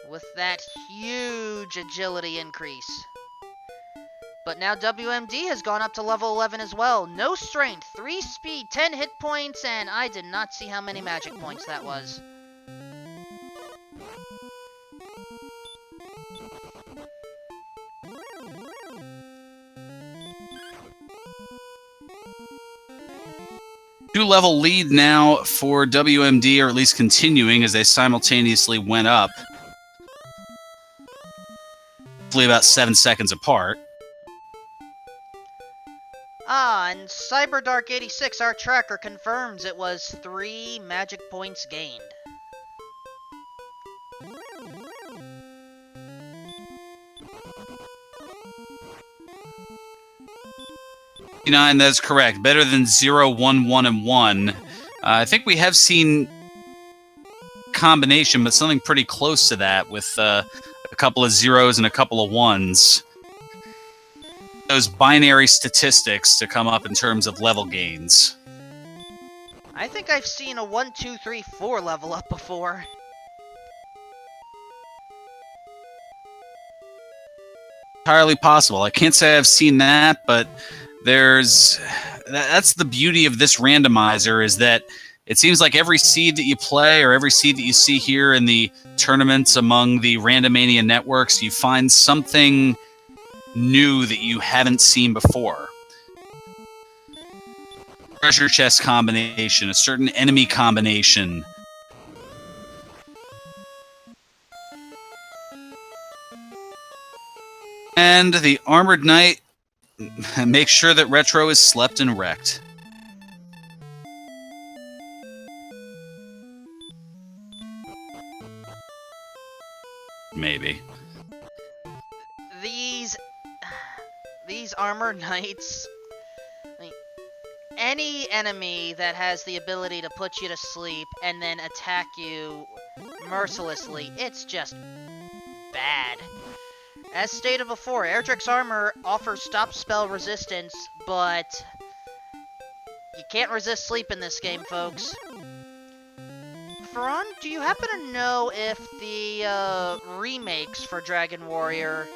With that huge agility increase. But now WMD has gone up to level 11 as well. No strength, 3 speed, 10 hit points, and I did not see how many magic points that was. Two-level lead now for WMD, or at least continuing as they simultaneously went up. Hopefully about 7 seconds apart. Ah, and CyberDark86, our tracker, confirms it was 3 magic points gained. That's correct. Better than 0, 1, 1, and 1. I think we have seen combination, but something pretty close to that with a couple of zeros and a couple of ones. Those binary statistics to come up in terms of level gains. I think I've seen a 1, 2, 3, 4 level up before. Entirely possible. I can't say I've seen that, but that's the beauty of this randomizer, is that it seems like every seed that you play or every seed that you see here in the tournaments among the Randomania networks, you find something new that you haven't seen before. Treasure chest combination, a certain enemy combination. And the Armored Knight makes sure that Retro is slept and wrecked. Maybe. These Armor Knights, any enemy that has the ability to put you to sleep and then attack you mercilessly, it's just bad. As stated before, Erdrick's armor offers stop spell resistance, but you can't resist sleep in this game, folks. Ferran, do you happen to know if the remakes for Dragon Warrior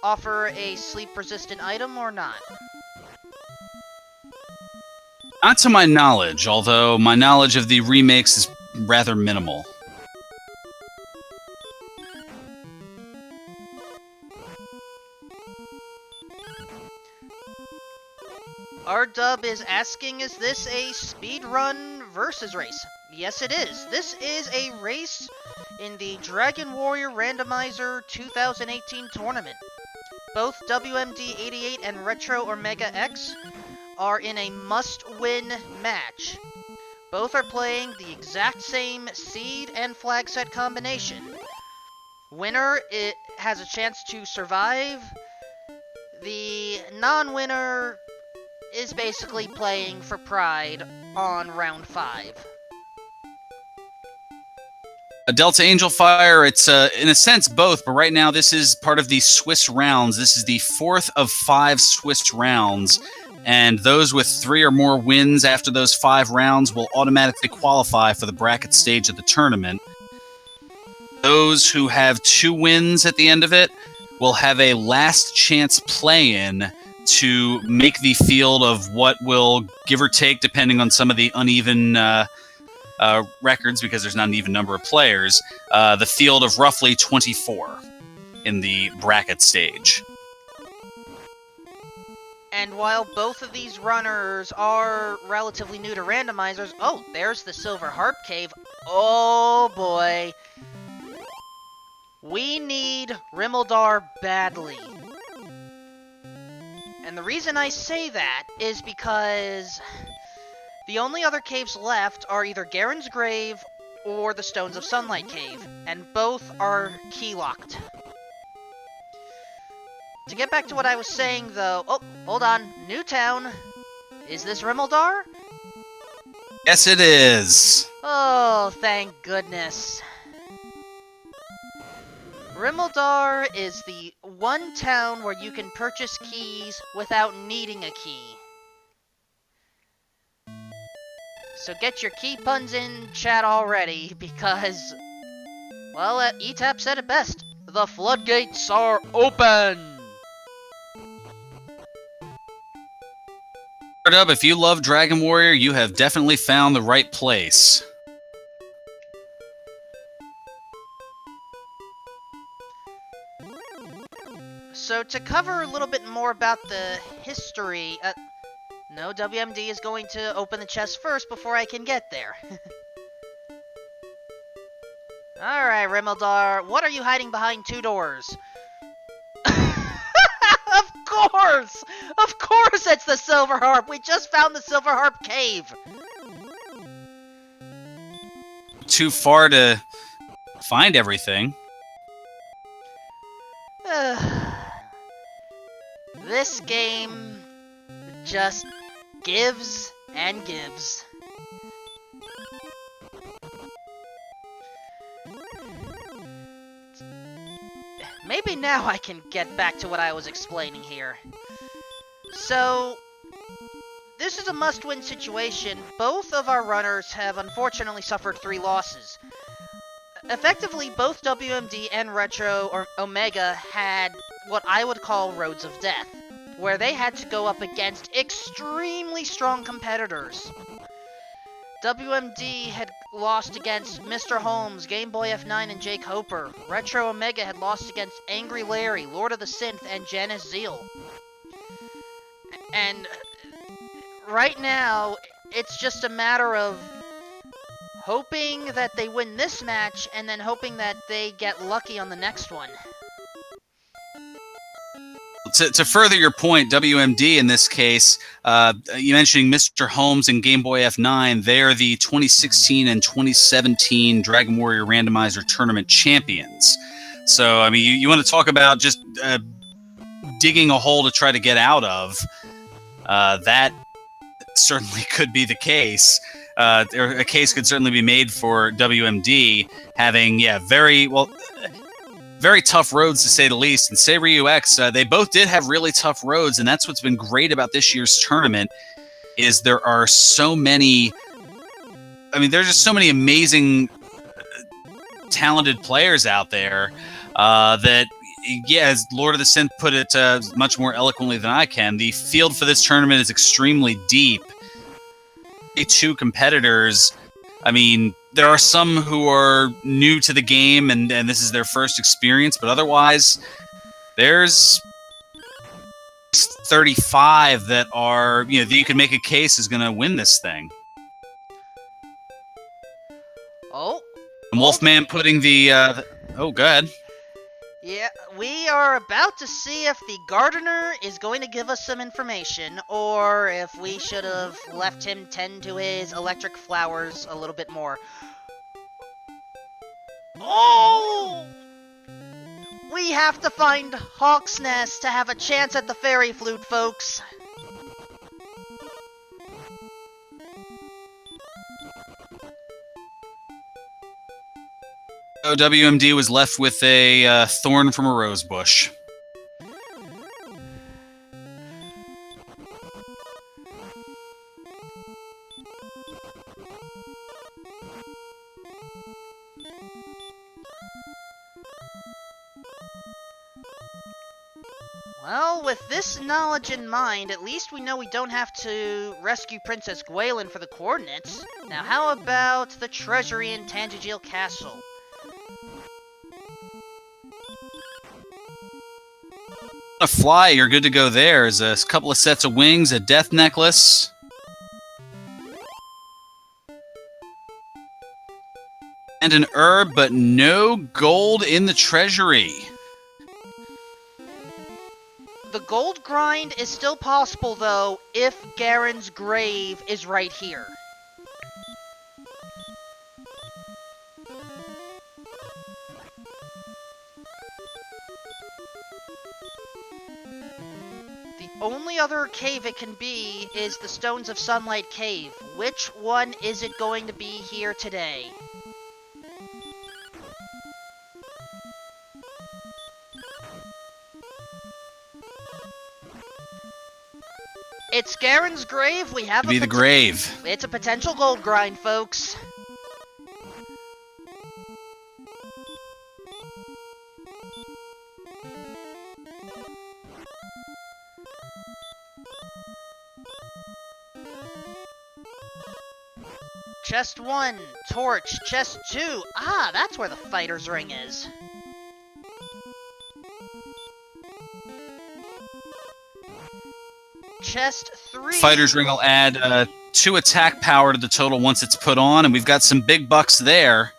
offer a sleep-resistant item or not? Not to my knowledge, although my knowledge of the remakes is rather minimal. R-Dub is asking, is this a speedrun versus race? Yes, it is. This is a race in the Dragon Warrior Randomizer 2018 tournament. Both WMD 88 and Retro Omega X are in a must-win match. Both are playing the exact same seed and flag set combination. Winner has a chance to survive. The non-winner is basically playing for pride on round 5. A Delta Angel Fire, it's in a sense both, but right now this is part of the Swiss rounds. This is the 4th of 5 Swiss rounds, and those with 3 or more wins after those 5 rounds will automatically qualify for the bracket stage of the tournament. Those who have 2 wins at the end of it will have a last chance play-in to make the field of what will, give or take, depending on some of the uneven records, because there's not an even number of players, the field of roughly 24 in the bracket stage. And while both of these runners are relatively new to randomizers, oh, there's the Silver Harp Cave. Oh boy. We need Rimildar badly. And the reason I say that is because the only other caves left are either Garen's Grave or the Stones of Sunlight Cave, and both are key-locked. To get back to what I was saying, though... Oh, hold on. Newtown. Is this Rimildar? Yes, it is. Oh, thank goodness. Rimildar is the one town where you can purchase keys without needing a key. So get your key puns in chat already, because, well, ETAP said it best. The floodgates are open! Up, if you love Dragon Warrior, you have definitely found the right place. So to cover a little bit more about the history, no, WMD is going to open the chest first before I can get there. Alright, Rimildar, what are you hiding behind 2 doors? Of course! Of course it's the Silver Harp! We just found the Silver Harp Cave! Too far to find everything. This game just gives and gives. Maybe now I can get back to what I was explaining here. So, this is a must-win situation. Both of our runners have unfortunately suffered 3 losses. Effectively, both WMD and Retro or Omega had what I would call roads of death, where they had to go up against extremely strong competitors. WMD had lost against Mr. Holmes, Game Boy F9, and Jake Hoper. Retro Omega had lost against Angry Larry, Lord of the Synth, and Janice Zeal. And right now, it's just a matter of hoping that they win this match, and then hoping that they get lucky on the next one. To further your point, WMD in this case, you mentioning Mr. Holmes and Game Boy F9, they're the 2016 and 2017 Dragon Warrior Randomizer Tournament champions. So, I mean, you want to talk about just digging a hole to try to get out of. That certainly could be the case. Or a case could certainly be made for WMD having, very tough roads to say the least. And Saber UX, they both did have really tough roads, and that's what's been great about this year's tournament is there are so many. I mean, there's just so many amazing, talented players out there that. Yeah, as Lord of the Synth put it much more eloquently than I can, the field for this tournament is extremely deep. 2 competitors. I mean, there are some who are new to the game and this is their first experience, but otherwise, there's 35 that are, that you can make a case is going to win this thing. Oh. And Wolfman putting the... oh, go ahead. Yeah, we are about to see if the gardener is going to give us some information, or if we should have left him tend to his electric flowers a little bit more. Oh! We have to find Hawk's Nest to have a chance at the fairy flute, folks. So WMD was left with a thorn from a rose bush. Well, with this knowledge in mind, at least we know we don't have to rescue Princess Gwaelin for the coordinates. Now, how about the treasury in Tangigiel Castle? A fly, you're good to go there. There's a couple of sets of wings, a death necklace. And an herb, but no gold in the treasury. The gold grind is still possible, though, if Garen's grave is right here. The only other cave it can be is the Stones of Sunlight Cave. Which one is it going to be here today? It's Garen's grave. We have be the grave. It's a potential gold grind, folks. Chest 1, torch. Chest 2. Ah, that's where the fighter's ring is. Chest 3. Fighter's ring will add 2 attack power to the total once it's put on, and we've got some big bucks there.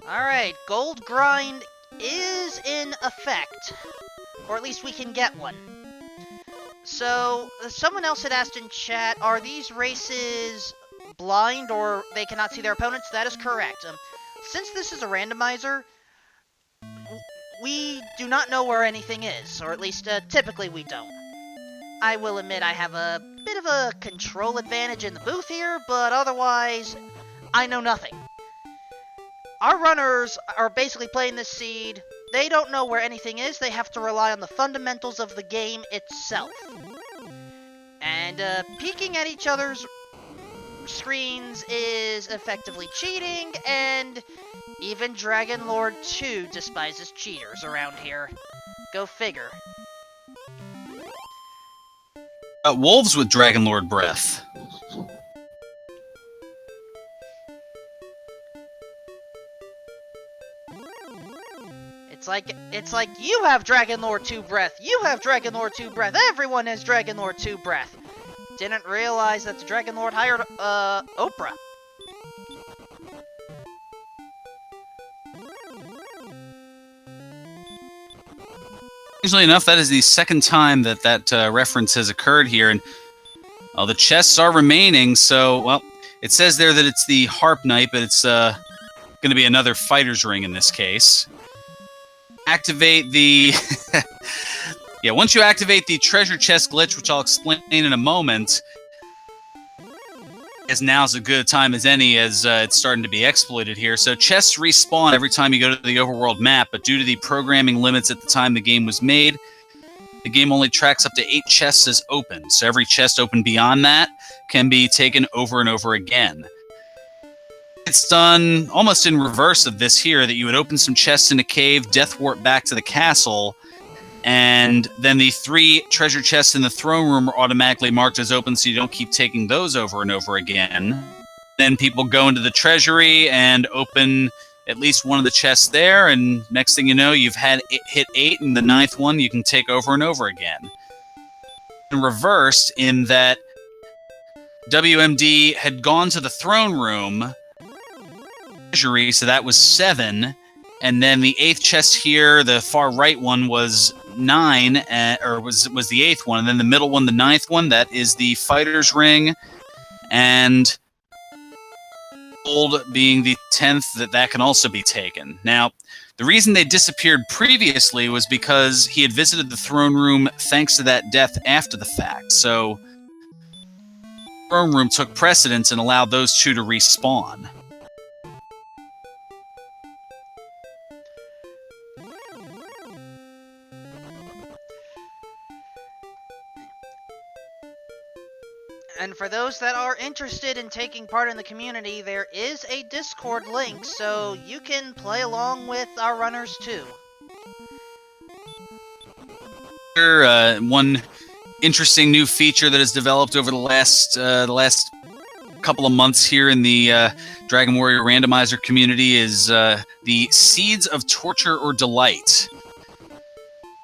Alright, gold grind is in effect. Or at least we can get one. So, someone else had asked in chat, are these races blind or they cannot see their opponents? That is correct. Since this is a randomizer, we do not know where anything is, or at least typically we don't. I will admit I have a bit of a control advantage in the booth here, but otherwise, I know nothing. Our runners are basically playing this seed. They don't know where anything is. They have to rely on the fundamentals of the game itself. And peeking at each other's screens is effectively cheating, and even Dragon Lord 2 despises cheaters around here. Go figure. Wolves with Dragon Lord breath. It's like you have Dragon Lord 2 breath. You have Dragon Lord 2 breath. Everyone has Dragon Lord 2 breath. Didn't realize that the Dragon Lord hired Oprah. Strangely enough, that is the second time that reference has occurred here, and the chests are remaining, so, well, it says there that it's the Harp Knight, but it's going to be another fighter's ring in this case. Activate the... yeah, once you activate the treasure chest glitch, which I'll explain in a moment, as now's a good time as any, as it's starting to be exploited here. So chests respawn every time you go to the overworld map, but due to the programming limits at the time the game was made, the game only tracks up to 8 chests as open. So every chest open beyond that can be taken over and over again. It's done almost in reverse of this here, that you would open some chests in a cave, death warp back to the castle, and then the 3 treasure chests in the throne room are automatically marked as open, so you don't keep taking those over and over again. Then people go into the treasury and open at least one of the chests there, and next thing you know, you've hit 8, and the 9th one you can take over and over again. And reversed in that WMD had gone to the throne room treasury, so that was 7, and then the 8th chest here, the far right one, was 9, or was the 8th one, and then the middle one, the 9th one, that is the fighter's ring, and gold being the 10th, that can also be taken. Now, the reason they disappeared previously was because he had visited the throne room thanks to that death after the fact, so the throne room took precedence and allowed those 2 to respawn. And for those that are interested in taking part in the community, there is a Discord link, so you can play along with our runners too. One interesting new feature that has developed over the last couple of months here in the Dragon Warrior Randomizer community is the Seeds of Torture or Delight.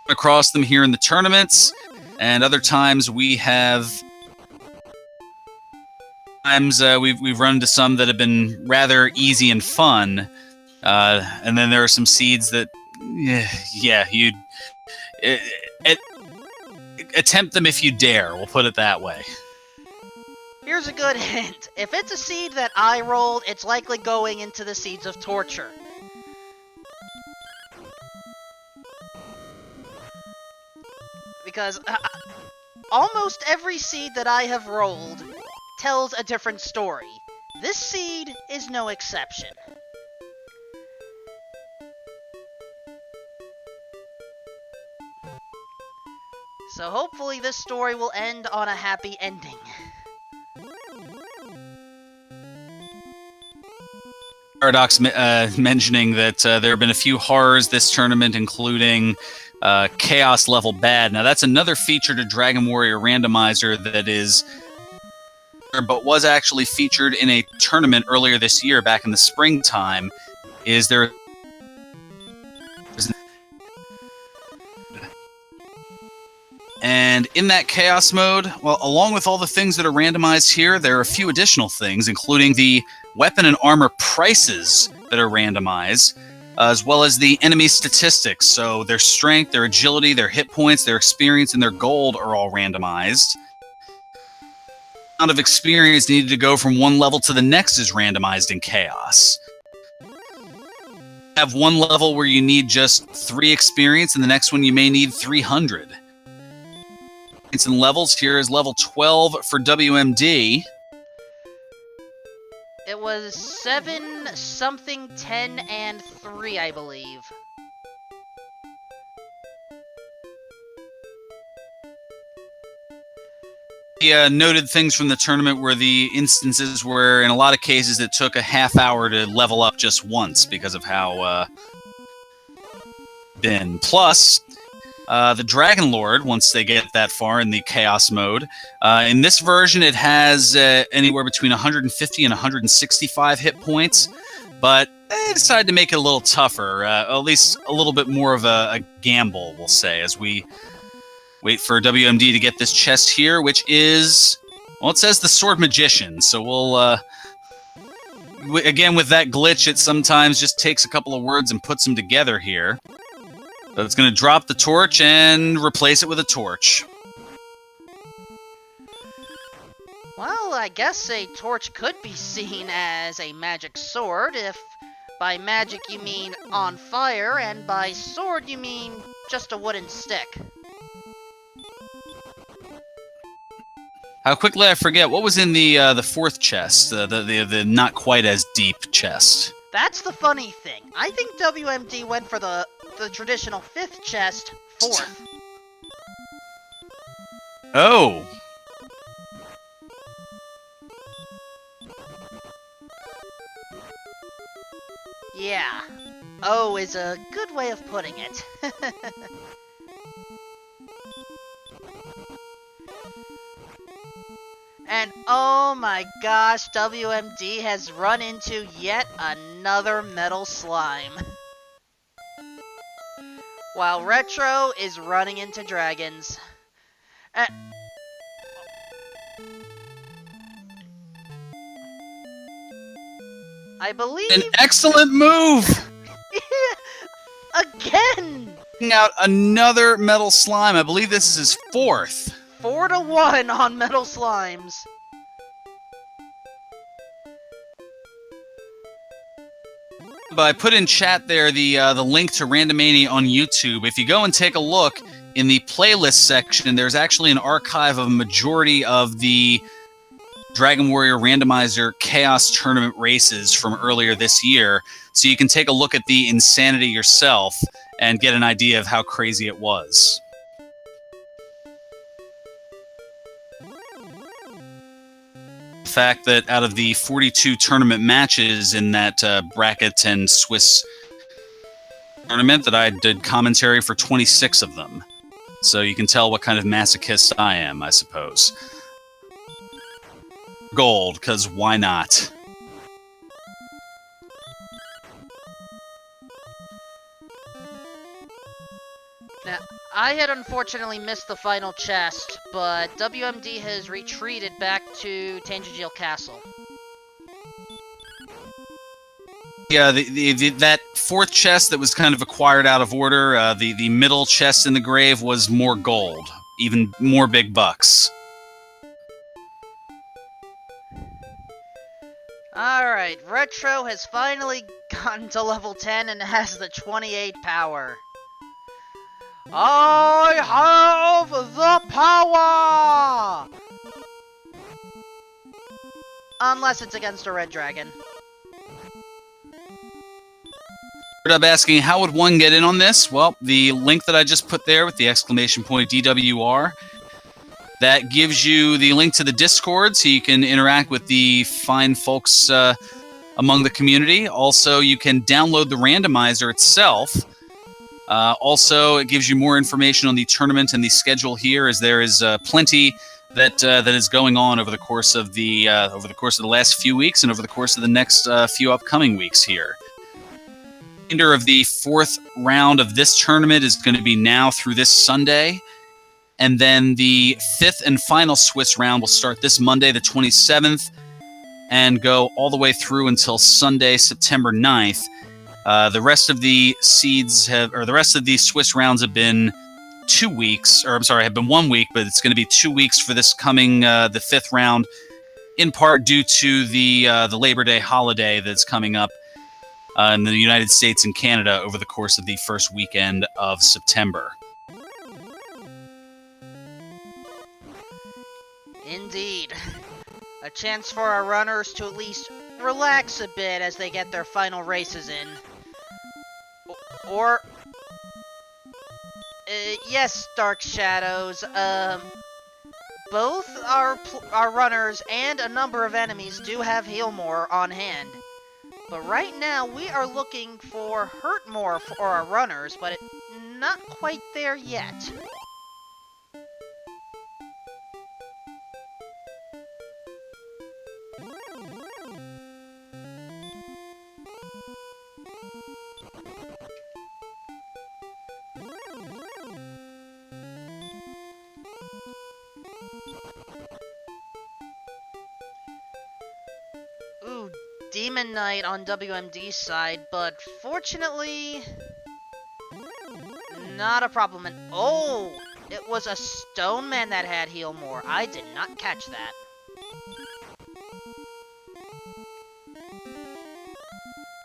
Across them here in the tournaments, and other times we have we've run into some that have been rather easy and fun, and then there are some seeds that, you'd attempt them if you dare. We'll put it that way. Here's a good hint. If it's a seed that I rolled, it's likely going into the Seeds of Torture. Because almost every seed that I have rolled tells a different story. This seed is no exception. So hopefully this story will end on a happy ending. Paradox mentioning that there have been a few horrors this tournament, including Chaos Level Bad. Now that's another feature to Dragon Warrior Randomizer that is, but was actually featured in a tournament earlier this year, back in the springtime, is there... And in that Chaos mode, well, along with all the things that are randomized here, there are a few additional things, including the weapon and armor prices that are randomized, as well as the enemy statistics. So their strength, their agility, their hit points, their experience, and their gold are all randomized. Amount of experience needed to go from one level to the next is randomized in Chaos. Have one level where you need just 3 experience, and the next one you may need 300. And levels here is level 12 for WMD. It was 7 something, 10, and 3, I believe. The noted things from the tournament were the instances where, in a lot of cases, it took a half hour to level up just once because of how been. Plus, the Dragon Lord, once they get that far in the Chaos mode, in this version it has anywhere between 150 and 165 hit points, but they decided to make it a little tougher, at least a little bit more of a gamble, we'll say, as we wait for WMD to get this chest here, which is, well, it says the Sword Magician, so we'll, again, with that glitch, it sometimes just takes a couple of words and puts them together here. So it's going to drop the torch and replace it with a torch. Well, I guess a torch could be seen as a magic sword, if by magic you mean on fire, and by sword you mean just a wooden stick. How quickly I forget. What was in the 4th chest? The not quite as deep chest. That's the funny thing. I think WMD went for the traditional 5th chest 4th. Oh. Yeah. Oh is a good way of putting it. And oh my gosh, WMD has run into yet another metal slime. While Retro is running into dragons. I believe... An excellent move! Again! Taking out another metal slime. I believe this is his 4th. 4-1 on metal slimes. But I put in chat there the link to Randomania on YouTube. If you go and take a look in the playlist section, there's actually an archive of a majority of the Dragon Warrior Randomizer Chaos Tournament races from earlier this year, so you can take a look at the insanity yourself and get an idea of how crazy it was. The fact that out of the 42 tournament matches in that bracket and Swiss tournament, that I did commentary for 26 of them. So you can tell what kind of masochist I am, I suppose. Gold, because why not? Now, I had unfortunately missed the final chest, but WMD has retreated back to Tangential Castle. Yeah, that 4th chest that was kind of acquired out of order, the middle chest in the grave was more gold, even more big bucks. Alright, Retro has finally gotten to level 10 and has the 28 power. I have the power! Unless it's against a red dragon. Up asking, how would one get in on this? Well, the link that I just put there with the exclamation point DWR, that gives you the link to the Discord, so you can interact with the fine folks among the community. Also, you can download the randomizer itself. Also, it gives you more information on the tournament and the schedule here, as there is plenty that is going on over the course of the last few weeks and over the course of the next few upcoming weeks here. The remainder of the 4th round of this tournament is going to be now through this Sunday. And then the 5th and final Swiss round will start this Monday, the 27th, and go all the way through until Sunday, September 9th. The rest of the Swiss rounds have been 2 weeks, or I'm sorry, have been 1 week, but it's going to be 2 weeks for this coming, the 5th round, in part due to the Labor Day holiday that's coming up in the United States and Canada over the course of the first weekend of September. Indeed. A chance for our runners to at least relax a bit as they get their final races in. Yes, Dark Shadows, both our runners and a number of enemies do have Heal More on hand. But right now, we are looking for Hurt More for our runners, but not quite there yet. Ooh, Demon Knight on WMD's side, but fortunately, not a problem. And oh, it was a Stone Man that had Heal More. I did not catch that.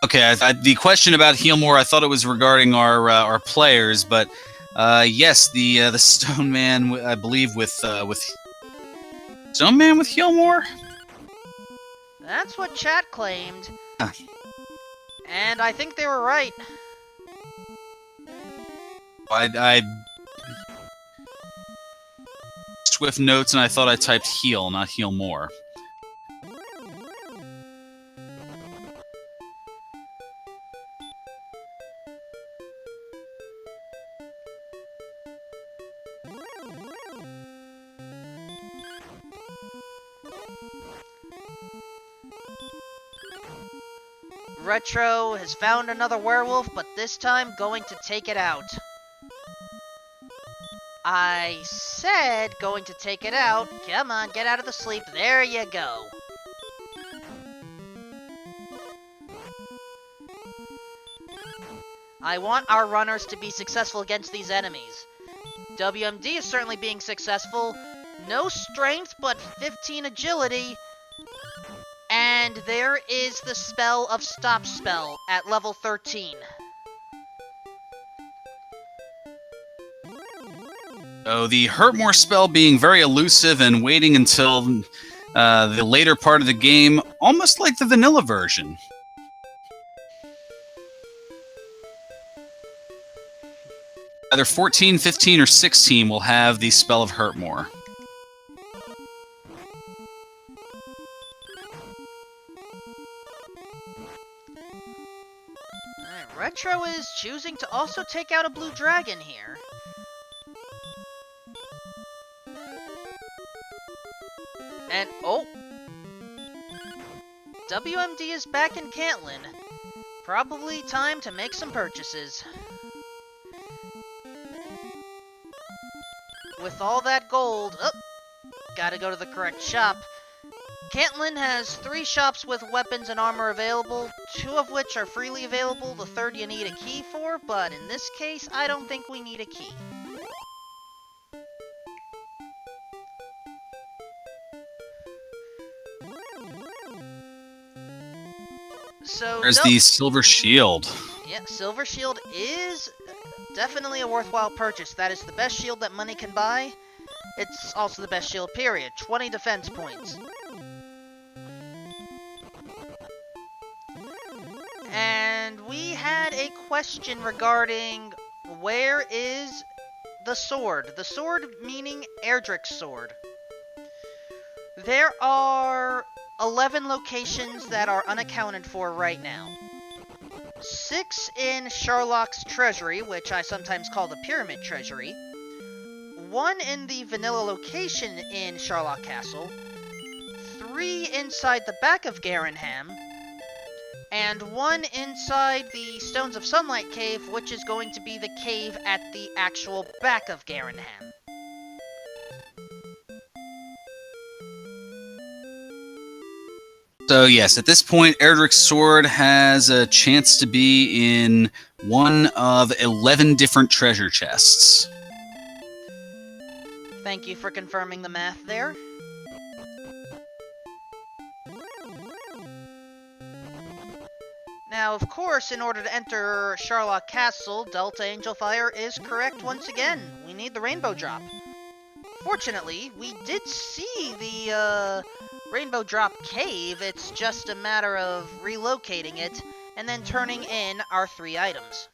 Okay, the question about Heal More, I thought it was regarding our players, but yes, the Stone Man, I believe with Stone Man with heal more? That's what chat claimed. Huh. And I think they were right. I Swift notes and I thought I typed heal, not heal more. Retro has found another werewolf, but this time going to take it out. I said going to take it out. Come on, get out of the sleep. There you go. I want our runners to be successful against these enemies. WMD is certainly being successful. No strength, but 15 agility. And there is the spell of Stop Spell at level 13. Oh, the Hurt More spell being very elusive and waiting until the later part of the game, almost like the vanilla version. Either 14, 15, or 16 will have the spell of Hurt More. Alright, Retro is choosing to also take out a blue dragon here. And, oh! WMD is back in Cantlin. Probably time to make some purchases. With all that gold, gotta go to the correct shop. Cantlin has 3 shops with weapons and armor available, 2 of which are freely available, the 3rd you need a key for, but in this case, I don't think we need a key. So There's the Silver Shield. Yeah, Silver Shield is definitely a worthwhile purchase. That is the best shield that money can buy. It's also the best shield, period. 20 defense points. And we had a question regarding where is the sword? The sword meaning Erdrick's sword. There are 11 locations that are unaccounted for right now. 6 in Sherlock's Treasury, which I sometimes call the Pyramid Treasury. 1 in the vanilla location in Sherlock Castle. 3 inside the back of Garenham. And 1 inside the Stones of Sunlight Cave, which is going to be the cave at the actual back of Garenham. So yes, at this point, Erdrick's sword has a chance to be in one of 11 different treasure chests. Thank you for confirming the math there. Now, of course, in order to enter Sherlock Castle, Delta Angel Fire is correct once again. We need the Rainbow Drop. Fortunately, we did see the Rainbow Drop cave. It's just a matter of relocating it and then turning in our 3 items.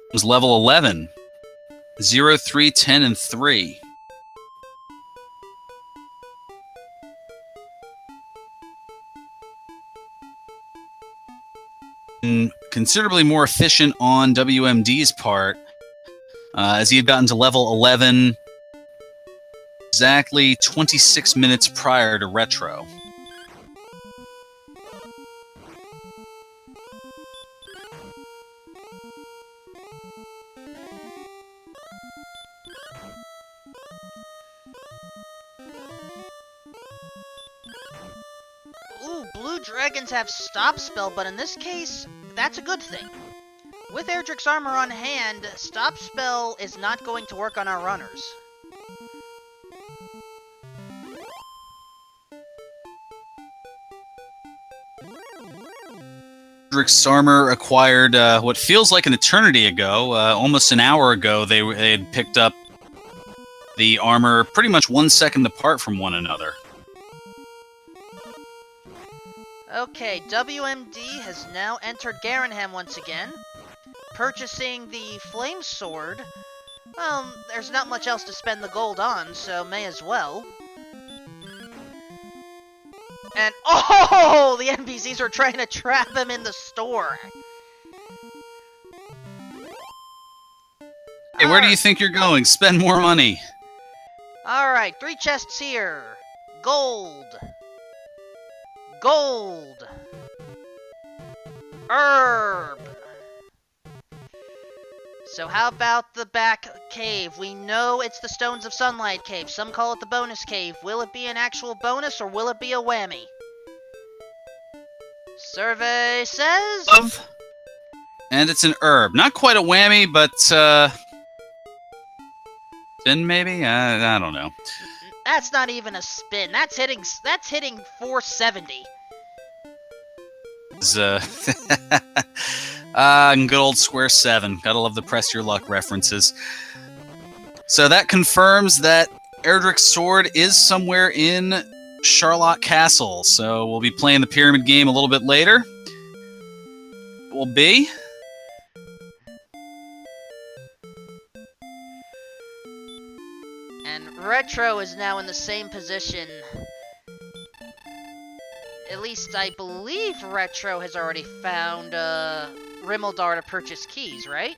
It was level 11. 0, 3, 10, and 3. And considerably more efficient on WMD's part, as he had gotten to level 11 exactly 26 minutes prior to Retro. Ooh, blue dragons have Stop Spell, but in this case, that's a good thing. With Erdrick's armor on hand, Stop Spell is not going to work on our runners. Erdrick's armor acquired what feels like an eternity ago, almost an hour ago. They had picked up the armor pretty much 1 second apart from one another. Okay, WMD has now entered Garenham once again, purchasing the Flame Sword. Well, there's not much else to spend the gold on, so may as well. And, oh! The NPCs are trying to trap him in the store. Hey, where do you think you're going? Spend more money. Alright, 3 chests here. Gold. Gold. Herb. So how about the back cave? We know it's the Stones of Sunlight cave. Some call it the bonus cave. Will it be an actual bonus or will it be a whammy? Survey says... And it's an herb. Not quite a whammy, but, spin maybe? I don't know. That's not even a spin. That's hitting 470. Good old Square 7. Gotta love the press your luck references. So that confirms that Erdrick's sword is somewhere in Charlotte Castle. So we'll be playing the pyramid game a little bit later. It will be... And Retro is now in the same position. At least I believe Retro has already found Rimmeldar to purchase keys, right?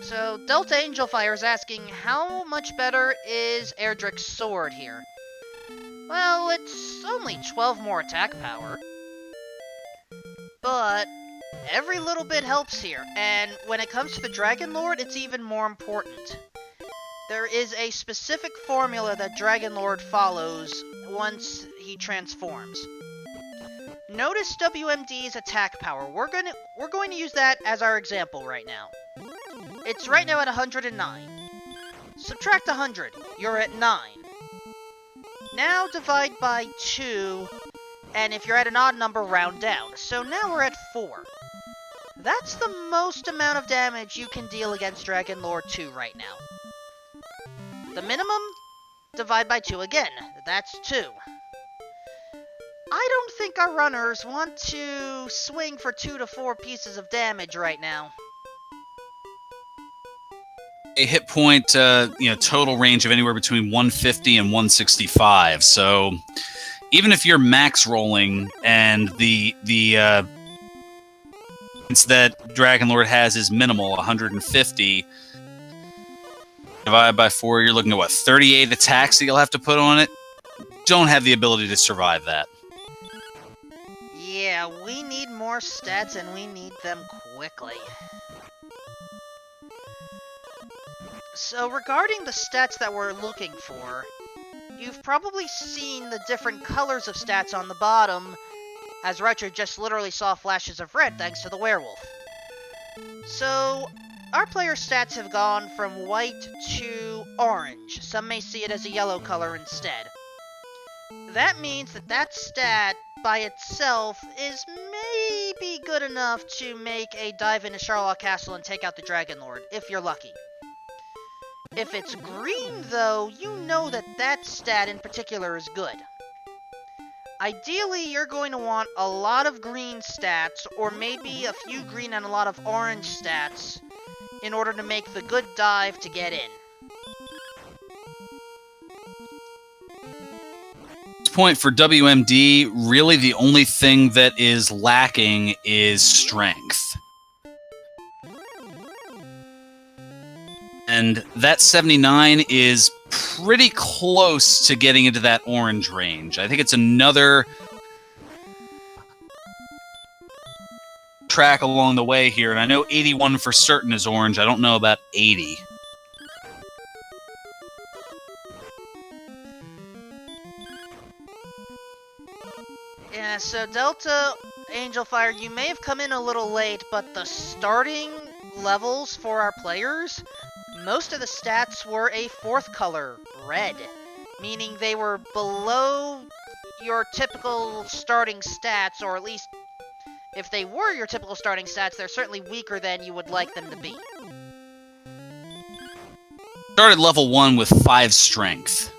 So Delta Angelfire is asking, how much better is Erdrick's sword here? Well, it's only 12 more attack power. But every little bit helps here, and when it comes to the Dragon Lord, it's even more important. There is a specific formula that Dragon Lord follows once he transforms. Notice WMD's attack power. We're going to use that as our example right now. It's right now at 109. Subtract 100. You're at 9. Now divide by 2, and if you're at an odd number, round down. So now we're at 4. That's the most amount of damage you can deal against Dragon Lord 2 right now. The minimum? Divide by 2 again. That's 2. I don't think our runners want to swing for 2 to 4 pieces of damage right now. A hit point, total range of anywhere between 150 and 165. So even if you're max rolling and the that Dragon Lord has is minimal, 150, divided by 4, you're looking at what, 38 attacks that you'll have to put on it? Don't have the ability to survive that. Yeah, we need more stats and we need them quickly. So regarding the stats that we're looking for, you've probably seen the different colors of stats on the bottom, as Retro just literally saw flashes of red thanks to the werewolf. So, our player stats have gone from white to orange. Some may see it as a yellow color instead. That means that that stat by itself is maybe good enough to make a dive into Charlotte Castle and take out the Dragon Lord, if you're lucky. If it's green, though, you know that that stat in particular is good. Ideally, you're going to want a lot of green stats, or maybe a few green and a lot of orange stats, in order to make the good dive to get in. At this point for WMD, really the only thing that is lacking is strength. And that 79 is pretty close to getting into that orange range. I think it's another track along the way here, and I know 81 for certain is orange. I don't know about 80. Yeah, so Delta Angelfire, you may have come in a little late, but the starting levels for our players, most of the stats were a 4th color, red. meaning they were below your typical starting stats, or at least if they were your typical starting stats, they're certainly weaker than you would like them to be. Started level 1 with 5 strength.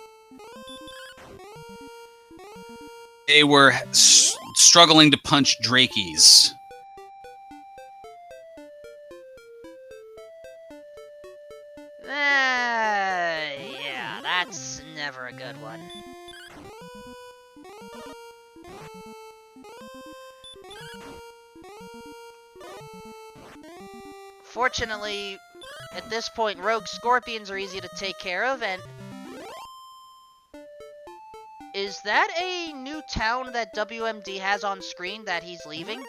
They were struggling to punch Drakeys. Yeah, that's never a good one. Fortunately, at this point, rogue scorpions are easy to take care of, and... Is that a new town that WMD has on screen that he's leaving?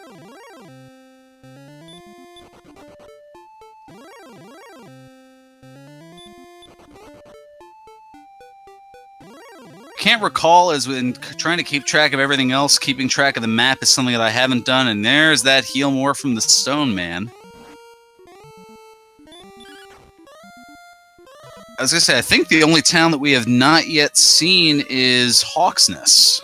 Can't recall, as in trying to keep track of everything else, keeping track of the map is something that I haven't done, and there's that heal more from the Stone Man. I was going to say, I think the only town that we have not yet seen is Hawksness.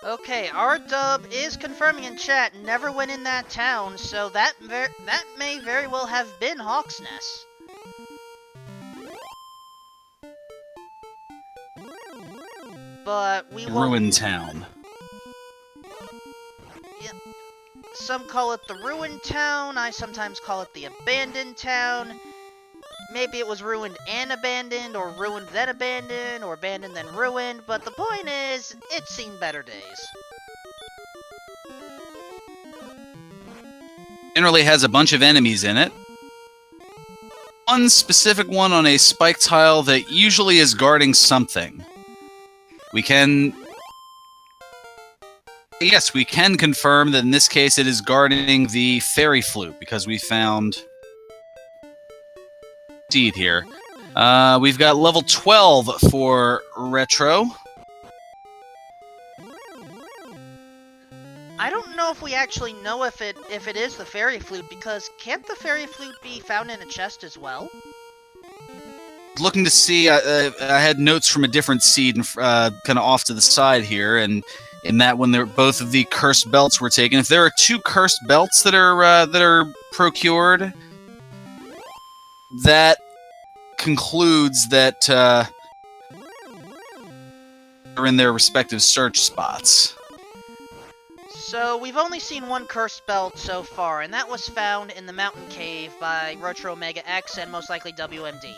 Okay, our dub is confirming in chat, never went in that town, so that may very well have been Hawksness. But we won't... Ruin Town. Yeah. Some call it the Ruined Town, I sometimes call it the Abandoned Town. Maybe it was ruined and abandoned, or ruined then abandoned, or abandoned then ruined, but the point is, it's seen better days. Generally has a bunch of enemies in it. One specific one on a spike tile that usually is guarding something. We can... Yes, we can confirm that in this case it is guarding the fairy flute, because we found... seed here. We've got level 12 for Retro. I don't know if we actually know if it is the fairy flute, because can't the fairy flute be found in a chest as well? Looking to see, I had notes from a different seed kind of off to the side here, and in that one, both of the cursed belts were taken. If there are 2 cursed belts that are procured, that concludes that they're in their respective search spots. So, we've only seen 1 cursed belt so far, and that was found in the mountain cave by Retro Omega X and most likely WMD.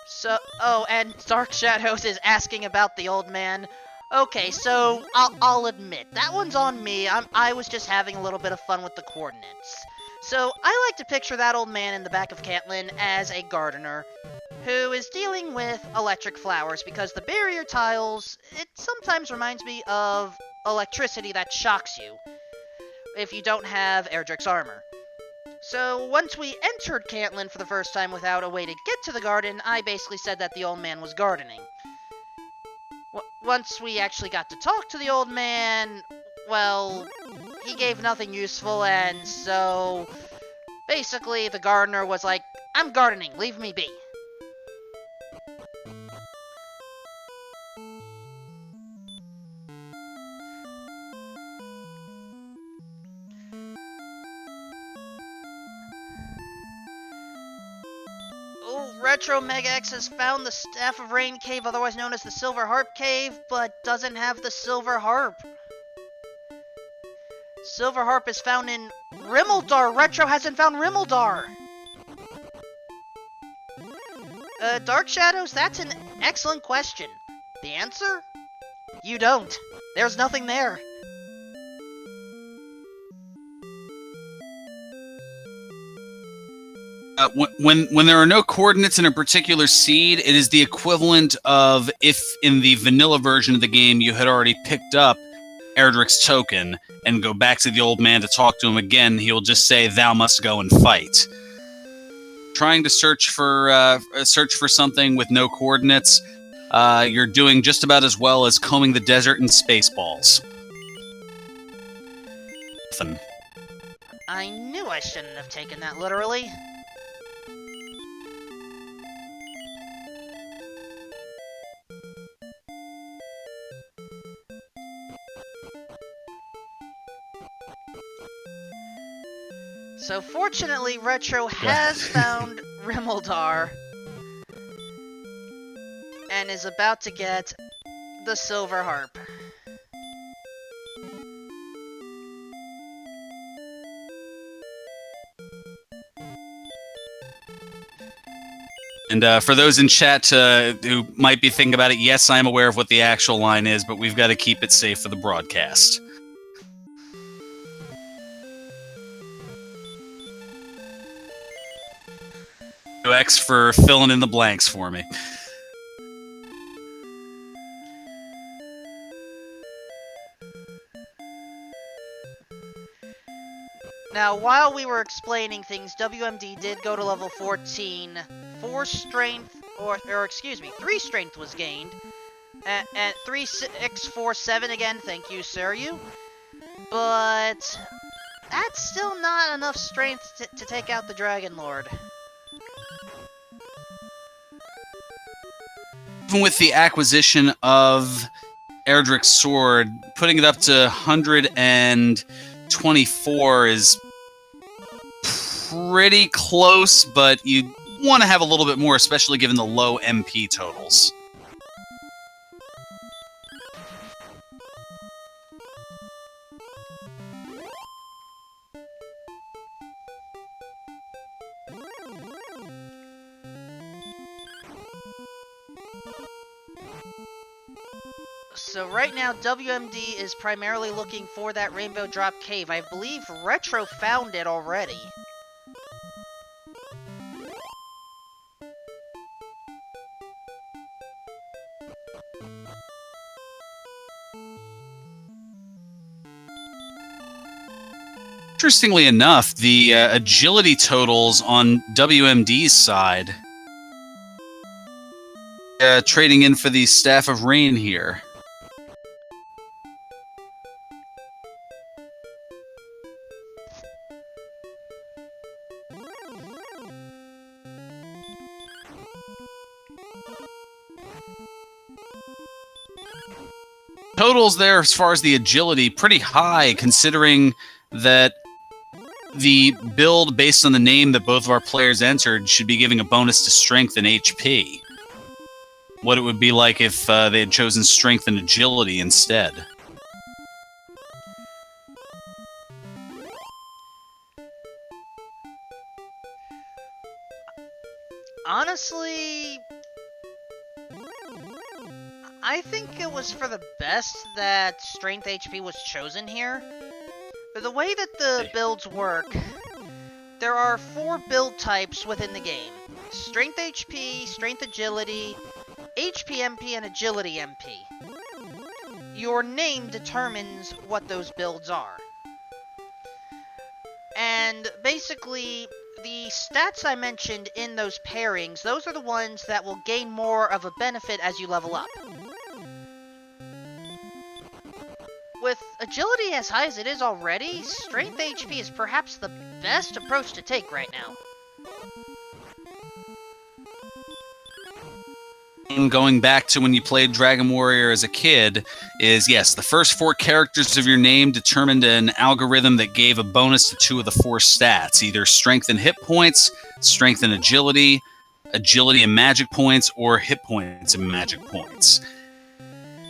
So, oh, and Dark Shadows is asking about the old man. Okay, so, I'll admit, that one's on me. I was just having a little bit of fun with the coordinates. So, I like to picture that old man in the back of Cantlin as a gardener who is dealing with electric flowers, because the barrier tiles, it sometimes reminds me of electricity that shocks you if you don't have Erdrick's armor. So, once we entered Cantlin for the first time without a way to get to the garden, I basically said that the old man was gardening. Once we actually got to talk to the old man, well, he gave nothing useful, and so basically the gardener was like, "I'm gardening, leave me be." Retro Mega X has found the Staff of Rain Cave, otherwise known as the Silver Harp Cave, but doesn't have the Silver Harp. Silver Harp is found in Rimmildar. Retro hasn't found Rimmildar. Dark Shadows, that's an excellent question. The answer? You don't. There's nothing there. When there are no coordinates in a particular seed, it is the equivalent of if in the vanilla version of the game you had already picked up Erdrick's token and go back to the old man to talk to him again, he'll just say, "Thou must go and fight." Trying to search for something with no coordinates, you're doing just about as well as combing the desert in Spaceballs. Nothing. I knew I shouldn't have taken that literally. So fortunately, Retro has found Rimuldar and is about to get the Silver Harp. And for those in chat who might be thinking about it, yes, I'm aware of what the actual line is, but we've got to keep it safe for the broadcast. X for filling in the blanks for me. Now, while we were explaining things, WMD did go to level 14. 3 strength was gained. And 3, 6, 4, 7 again, thank you, Suryu. But that's still not enough strength to take out the Dragon Lord. Even with the acquisition of Erdrick's sword, putting it up to 124 is pretty close, but you want to have a little bit more, especially given the low MP totals. So right now, WMD is primarily looking for that Rainbow Drop Cave. I believe Retro found it already. Interestingly enough, the agility totals on WMD's side, trading in for the Staff of Rain here. Totals there, as far as the agility, pretty high, considering that the build based on the name that both of our players entered should be giving a bonus to strength and HP. What it would be like if they had chosen strength and agility instead. Honestly, I think it was for the best that Strength HP was chosen here. The way that the builds work, there are 4 build types within the game. Strength HP, Strength Agility, HP MP, and Agility MP. Your name determines what those builds are. And basically, the stats I mentioned in those pairings, those are the ones that will gain more of a benefit as you level up. With agility as high as it is already, strength HP is perhaps the best approach to take right now. Going back to when you played Dragon Warrior as a kid, is yes, the first 4 characters of your name determined an algorithm that gave a bonus to 2 of the 4 stats, either strength and hit points, strength and agility, agility and magic points, or hit points and magic points.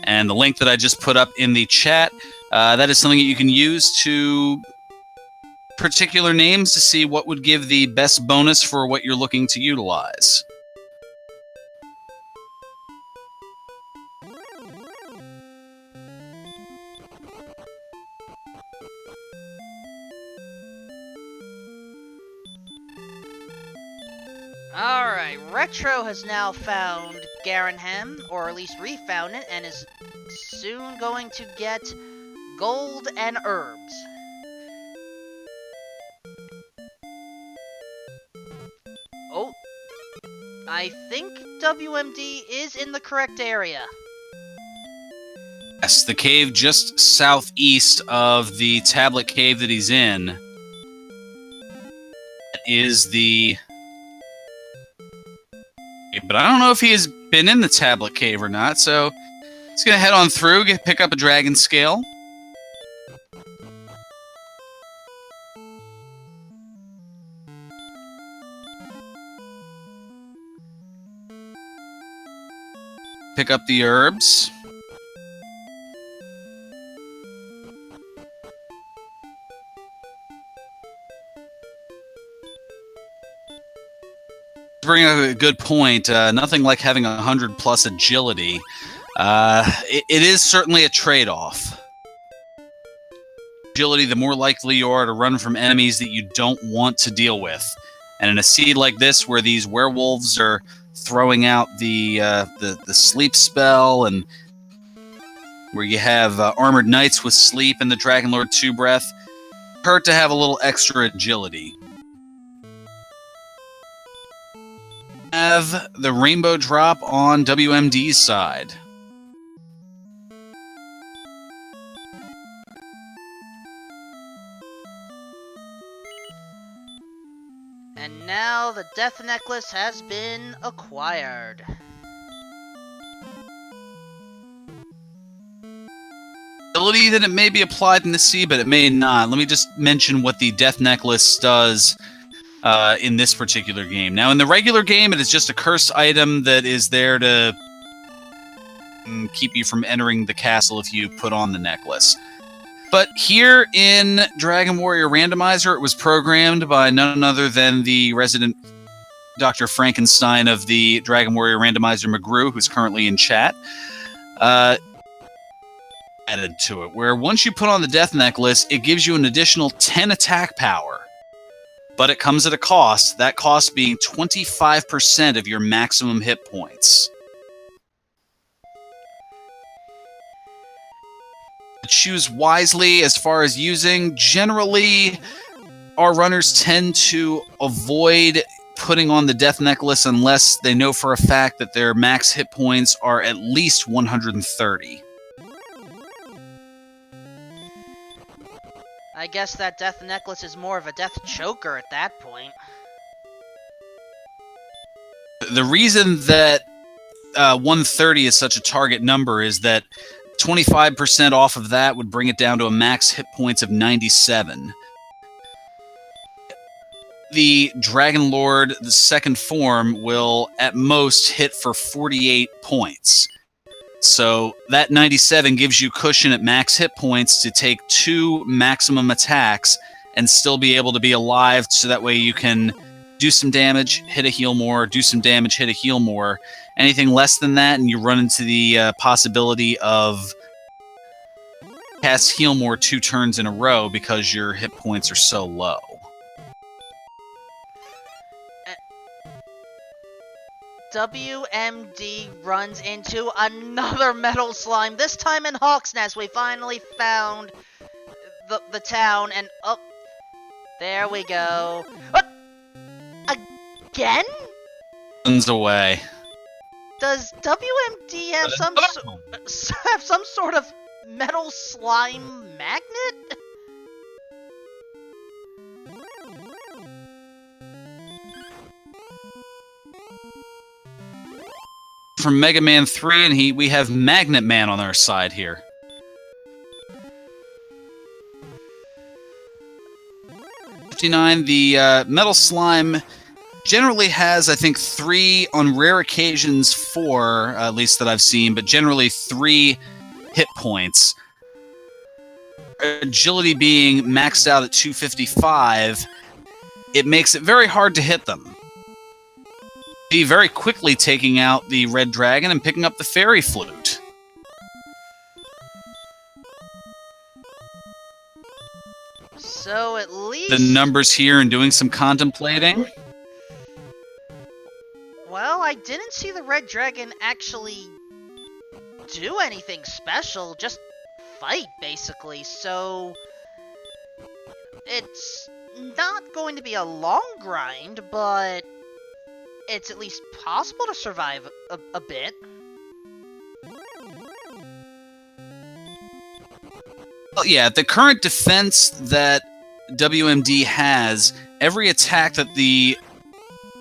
And the link that I just put up in the chat, that is something that you can use to particular names to see what would give the best bonus for what you're looking to utilize. Alright, Retro has now found Garenham, or at least refound it, and is soon going to get gold and herbs. Oh, I think WMD is in the correct area. Yes, the cave just southeast of the tablet cave that he's in is the... But I don't know if he has been in the tablet cave or not, so he's going to head on through, pick up a dragon scale. Pick up the herbs. Bring up a good point. Nothing like having 100+ agility. It is certainly a trade-off. Agility, the more likely you are to run from enemies that you don't want to deal with. And in a seed like this, where these werewolves are throwing out the sleep spell, and where you have armored knights with sleep and the Dragon Lord 2 breath, hurt to have a little extra agility. Have the rainbow drop on WMD's side. And now the death necklace has been acquired. Ability that it may be applied in the sea, but it may not. Let me just mention what the death necklace does in this particular game. Now, in the regular game, it is just a cursed item that is there to keep you from entering the castle if you put on the necklace. But here in Dragon Warrior Randomizer, it was programmed by none other than the resident Dr. Frankenstein of the Dragon Warrior Randomizer, McGrew, who's currently in chat. Added to it, where once you put on the death necklace, it gives you an additional 10 attack power. But it comes at a cost, that cost being 25% of your maximum hit points. Choose wisely as far as using. Generally, our runners tend to avoid putting on the death necklace unless they know for a fact that their max hit points are at least 130. I guess that death necklace is more of a death choker at that point. The reason that 130 is such a target number is that 25% off of that would bring it down to a max hit points of 97. The Dragon Lord, the second form, will at most hit for 48 points. So that 97 gives you cushion at max hit points to take 2 maximum attacks and still be able to be alive, so that way you can do some damage, hit a heal more, do some damage, hit a heal more. Anything less than that, and you run into the possibility of cast heal more 2 turns in a row because your hit points are so low. WMD runs into another metal slime. This time in Hawk's Nest, we finally found the town, and oh, there we go. Again? Runs away. Does WMD have some sort of metal slime magnet? From Mega Man 3, and we have Magnet Man on our side here. The metal slime generally has, I think, 3, on rare occasions 4, at least that I've seen, but generally 3 hit points. Agility being maxed out at 255, it makes it very hard to hit them. Be very quickly taking out the red dragon and picking up the fairy flute. So at least the numbers here and doing some contemplating. Well, I didn't see the red dragon actually do anything special, just fight basically. So it's not going to be a long grind, but it's at least possible to survive a bit. Well, yeah, the current defense that WMD has, every attack that the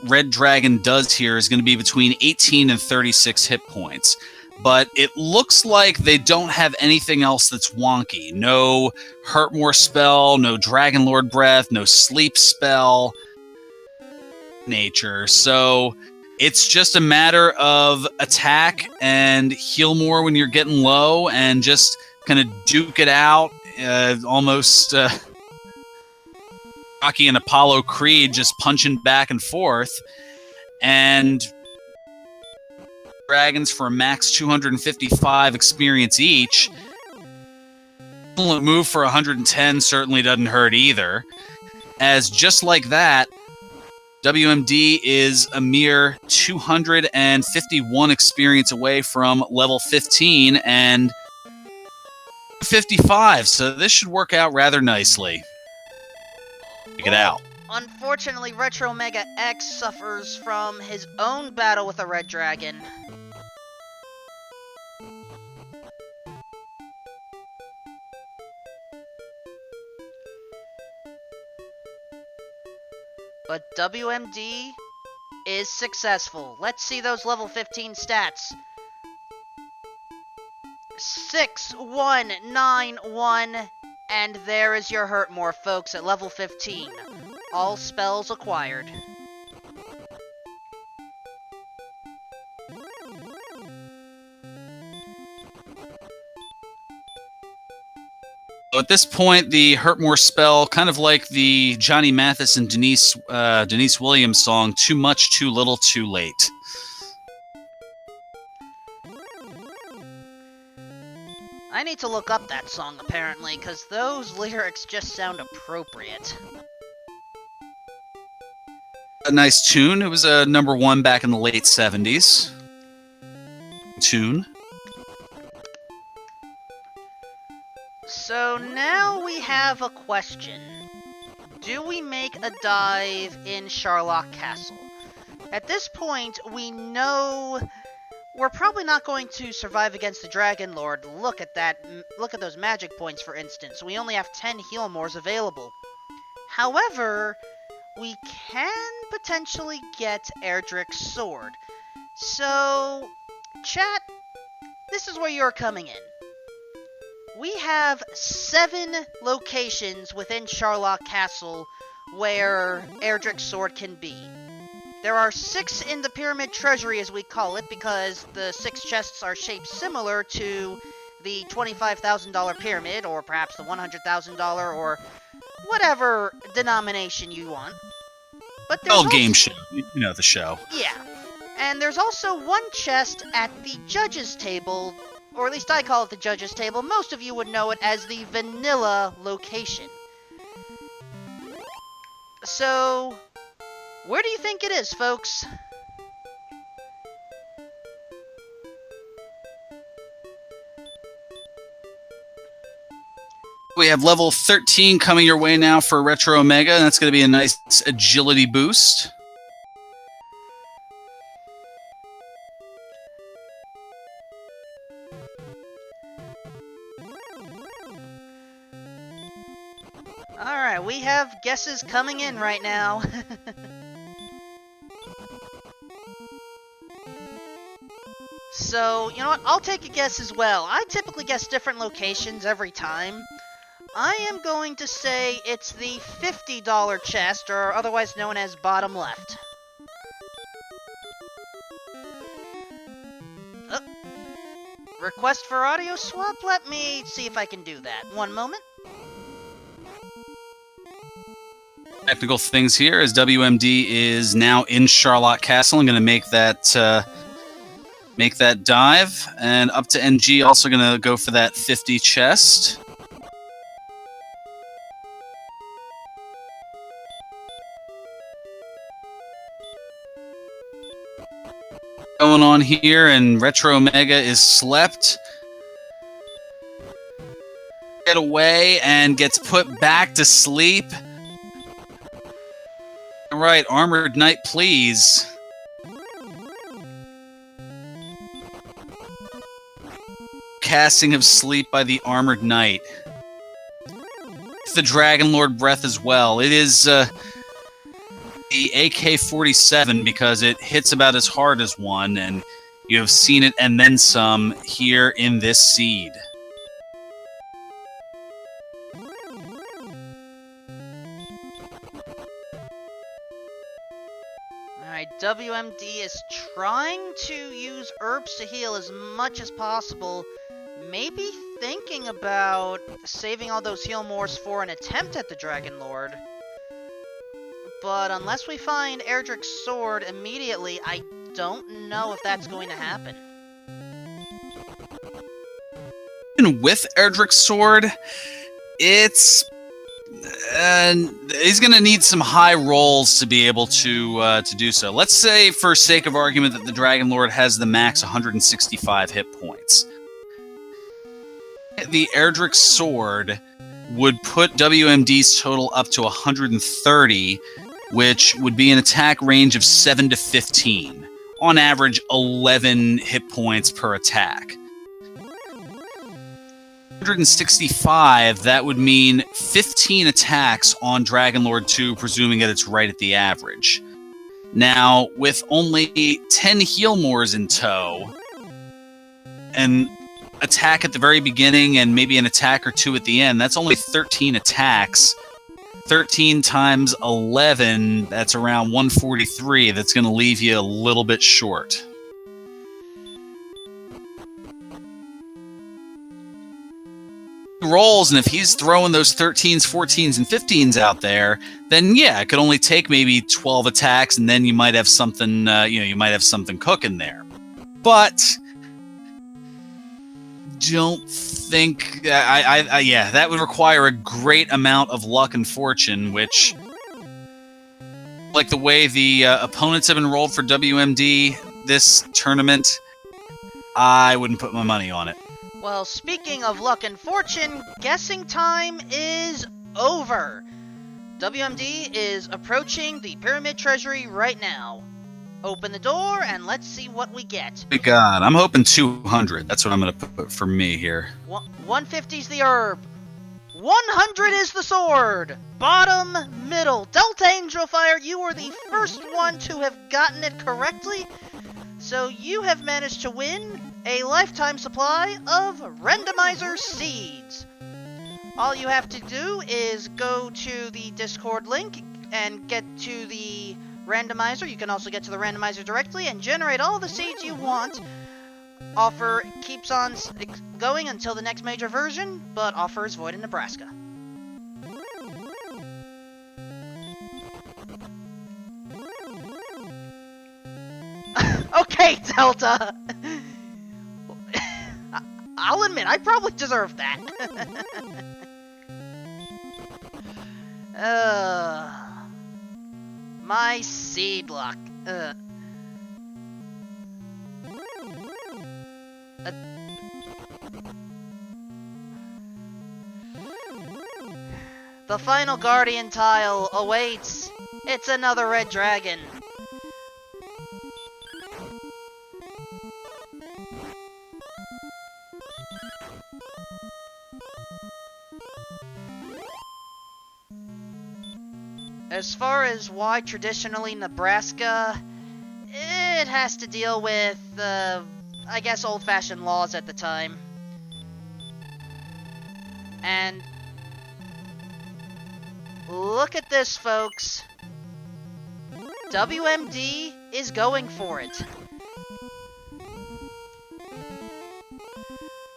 red dragon does here is going to be between 18 and 36 hit points. But it looks like they don't have anything else that's wonky. No Hurt More spell, no Dragon Lord breath, no sleep spell. Nature. So It's just a matter of attack and heal more when you're getting low and just kind of duke it out, almost Rocky and Apollo Creed just punching back and forth. And dragons for a max 255 experience each. Move for 110 certainly doesn't hurt either. As just like that, WMD is a mere 251 experience away from level 15 and 55, so this should work out rather nicely. Check it out. Unfortunately, Retro Mega X suffers from his own battle with a red dragon. But WMD is successful. Let's see those level 15 stats. 6191, and there is your Hurtmore, folks, at level 15. All spells acquired. At this point, the Hurtmore spell, kind of like the Johnny Mathis and Denise Williams song, Too Much, Too Little, Too Late. I need to look up that song, apparently, because those lyrics just sound appropriate. A nice tune. It was a #1 back in the late 70s. Tune. So now we have a question. Do we make a dive in Sharlock Castle? At this point, we know we're probably not going to survive against the Dragon Lord. Look at that. Look at those magic points, for instance. We only have 10 heal mores available. However, we can potentially get Erdrick's sword. So, chat, this is where you're coming in. We have 7 locations within Sharlock Castle where Erdrick's sword can be. There are 6 in the Pyramid Treasury, as we call it, because the 6 chests are shaped similar to the $25,000 pyramid, or perhaps the $100,000, or whatever denomination you want. But there's Old game show. You know the show. Yeah. And there's also one chest at the judges' table, or at least I call it the judges' table. Most of you would know it as the vanilla location. So, where do you think it is, folks? We have level 13 coming your way now for Retro Omega, and that's going to be a nice agility boost. Alright, we have guesses coming in right now. So, you know what? I'll take a guess as well. I typically guess different locations every time. I am going to say it's the $50 chest, or otherwise known as bottom left. Oh. Request for audio swap? Let me see if I can do that. One moment. Technical things here as WMD is now in Sharlock Castle. I'm going to make that dive, and up to NG also going to go for that 50 chest. Going on here, and Retro Mega is slept. Get away and gets put back to sleep. All right, Armored Knight, please. Casting of sleep by the Armored Knight. The Dragon Lord breath as well. It is the AK-47 because it hits about as hard as one, and you have seen it and then some here in this seed. Alright, WMD is trying to use herbs to heal as much as possible, maybe thinking about saving all those heal mores for an attempt at the Dragon Lord. But unless we find Erdrick's sword immediately, I don't know if that's going to happen. Even with Erdrick's sword, it's... he's going to need some high rolls to be able to do so. Let's say, for sake of argument, that the Dragon Lord has the max 165 hit points. The Erdrick sword would put WMD's total up to 130, which would be an attack range of 7 to 15. On average, 11 hit points per attack. 165, that would mean 15 attacks on Dragon Lord 2, presuming that it's right at the average. Now, with only 10 heal mores in tow, an attack at the very beginning and maybe an attack or two at the end, that's only 13 attacks. 13 times 11, that's around 143. That's going to leave you a little bit short. Rolls, and if he's throwing those 13s, 14s, and 15s out there, then yeah, it could only take maybe 12 attacks, and then you might have something, you might have something cooking there. But don't think, yeah, that would require a great amount of luck and fortune, which, like the way the opponents have been rolled for WMD this tournament, I wouldn't put my money on it. Well, speaking of luck and fortune, guessing time is over. WMD is approaching the Pyramid Treasury right now. Open the door and let's see what we get. My God, I'm hoping 200. That's what I'm going to put for me here. 150's the herb. 100 is the sword. Bottom, middle. Delta Angel Fire, you were the first one to have gotten it correctly. So you have managed to win a lifetime supply of Randomizer seeds. All you have to do is go to the Discord link and get to the randomizer. You can also get to the randomizer directly and generate all the seeds you want. Offer keeps on going until the next major version, but offer is void in Nebraska. Okay, Delta! I'll admit, I probably deserve that. My seed luck. The final Guardian tile awaits. It's another red dragon. As far as why traditionally Nebraska, it has to deal with, I guess, old-fashioned laws at the time. And look at this, folks. WMD is going for it.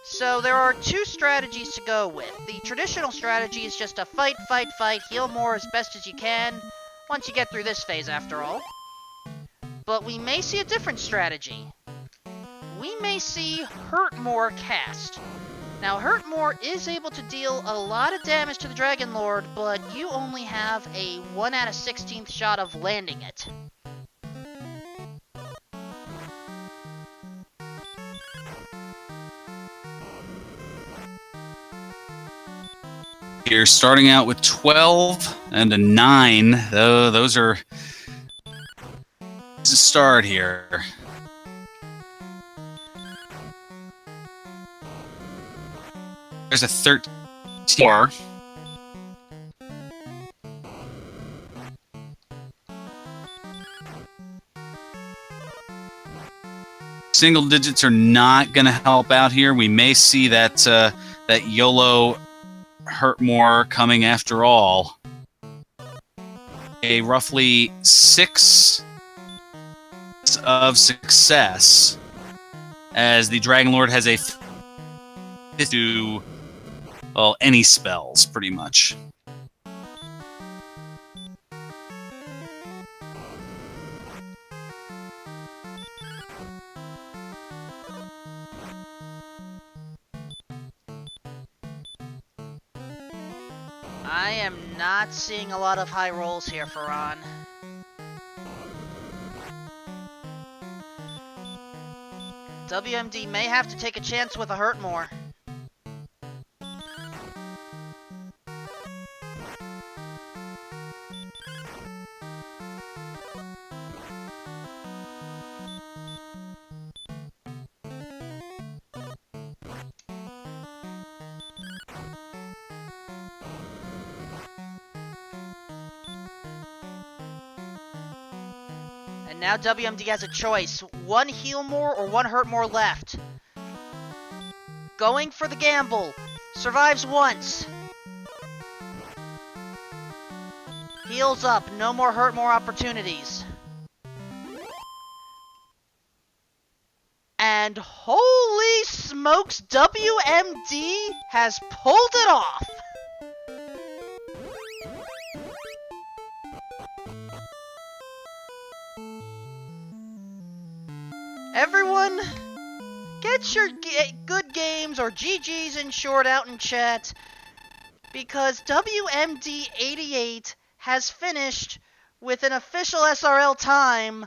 So there are two strategies to go with. The traditional strategy is just to fight, heal more as best as you can, once you get through this phase after all. But we may see a different strategy. We may see Hurt More cast. Now Hurt More is able to deal a lot of damage to the Dragon Lord, but you only have a 1 out of 16th shot of landing it. You're starting out with 12 and a 9. Those are... It's a start here. There's a 13. Single digits are not going to help out here. We may see that that YOLO Hurt More coming after all. A roughly 6 of success, as the Dragon Lord has a to any spells, pretty much. I am not seeing a lot of high rolls here for Ron. WMD may have to take a chance with a hurt more. And now WMD has a choice. One heal more or one hurt more left. Going for the gamble. Survives once. Heals up. No more hurt more opportunities. And holy smokes, WMD has pulled it off. Everyone, get your good games or GG's in short out in chat, because WMD88 has finished with an official SRL time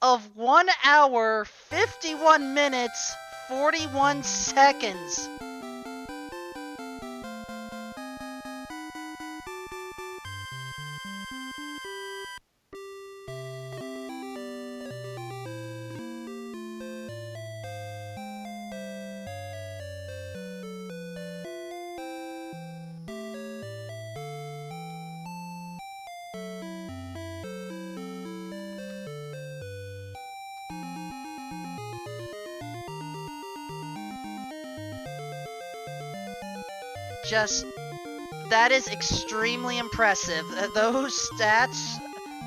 of 1 hour, 51 minutes, 41 seconds. That is extremely impressive. Those stats,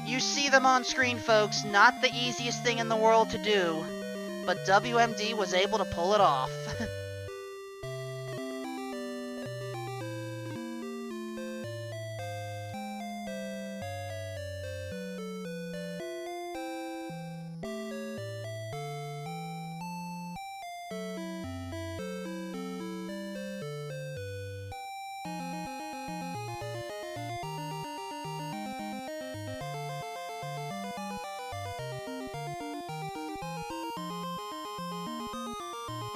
you see them on screen, folks. Not the easiest thing in the world to do, but WMD was able to pull it off.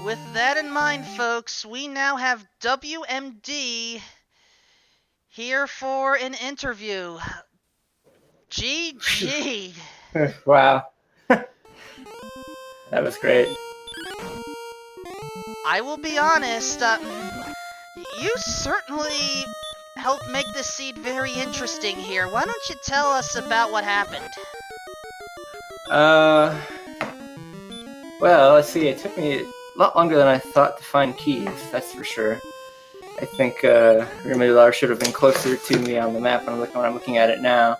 With that in mind, folks, we now have WMD here for an interview. GG! Wow. That was great. I will be honest, you certainly helped make this seed very interesting here. Why don't you tell us about what happened? Well, let's see, it took me a lot longer than I thought to find keys, that's for sure. I think Rimidar should have been closer to me on the map when I'm looking at it now.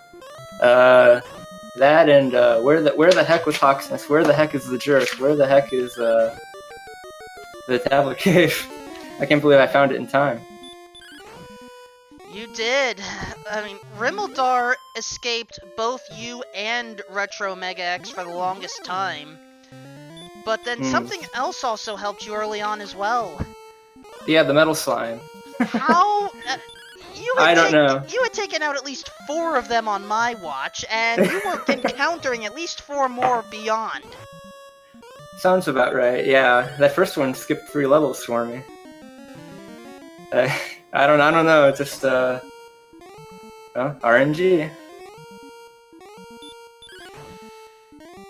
That and where the heck was Hawksness? Where the heck is the jerk? Where the heck is the tablet cave? I can't believe I found it in time. You did. I mean, Rimildar escaped both you and Retro Mega X for the longest time. But then something else also helped you early on as well. Yeah, the metal slime. How? I don't know. You had taken out at least 4 of them on my watch, and you were encountering at least 4 more beyond. Sounds about right, yeah. That first one skipped 3 levels for me. I don't know, it's just, RNG.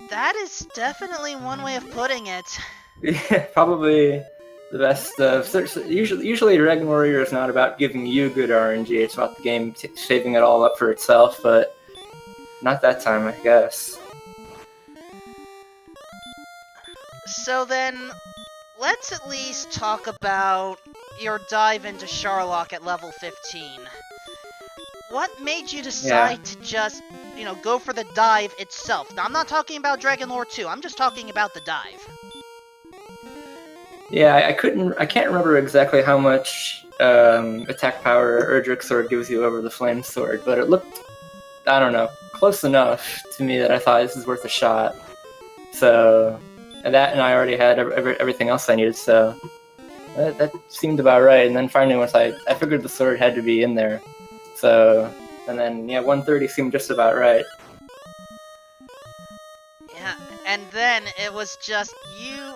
That is definitely one way of putting it. Yeah, probably the best. Usually Dragon Warrior is not about giving you good RNG, it's about the game saving it all up for itself, but not that time, I guess. So then, let's at least talk about your dive into Sharlock at level 15. What made you decide to just go for the dive itself. Now, I'm not talking about Dragon Lore 2. I'm just talking about the dive. Yeah, I can't remember exactly how much attack power Erdrick's sword gives you over the flame sword, but it looked, I don't know, close enough to me that I thought this is worth a shot. So, and I already had everything else I needed, so that seemed about right. And then finally, once I figured the sword had to be in there, so, and then, yeah, 130 seemed just about right. Yeah, and then it was just you.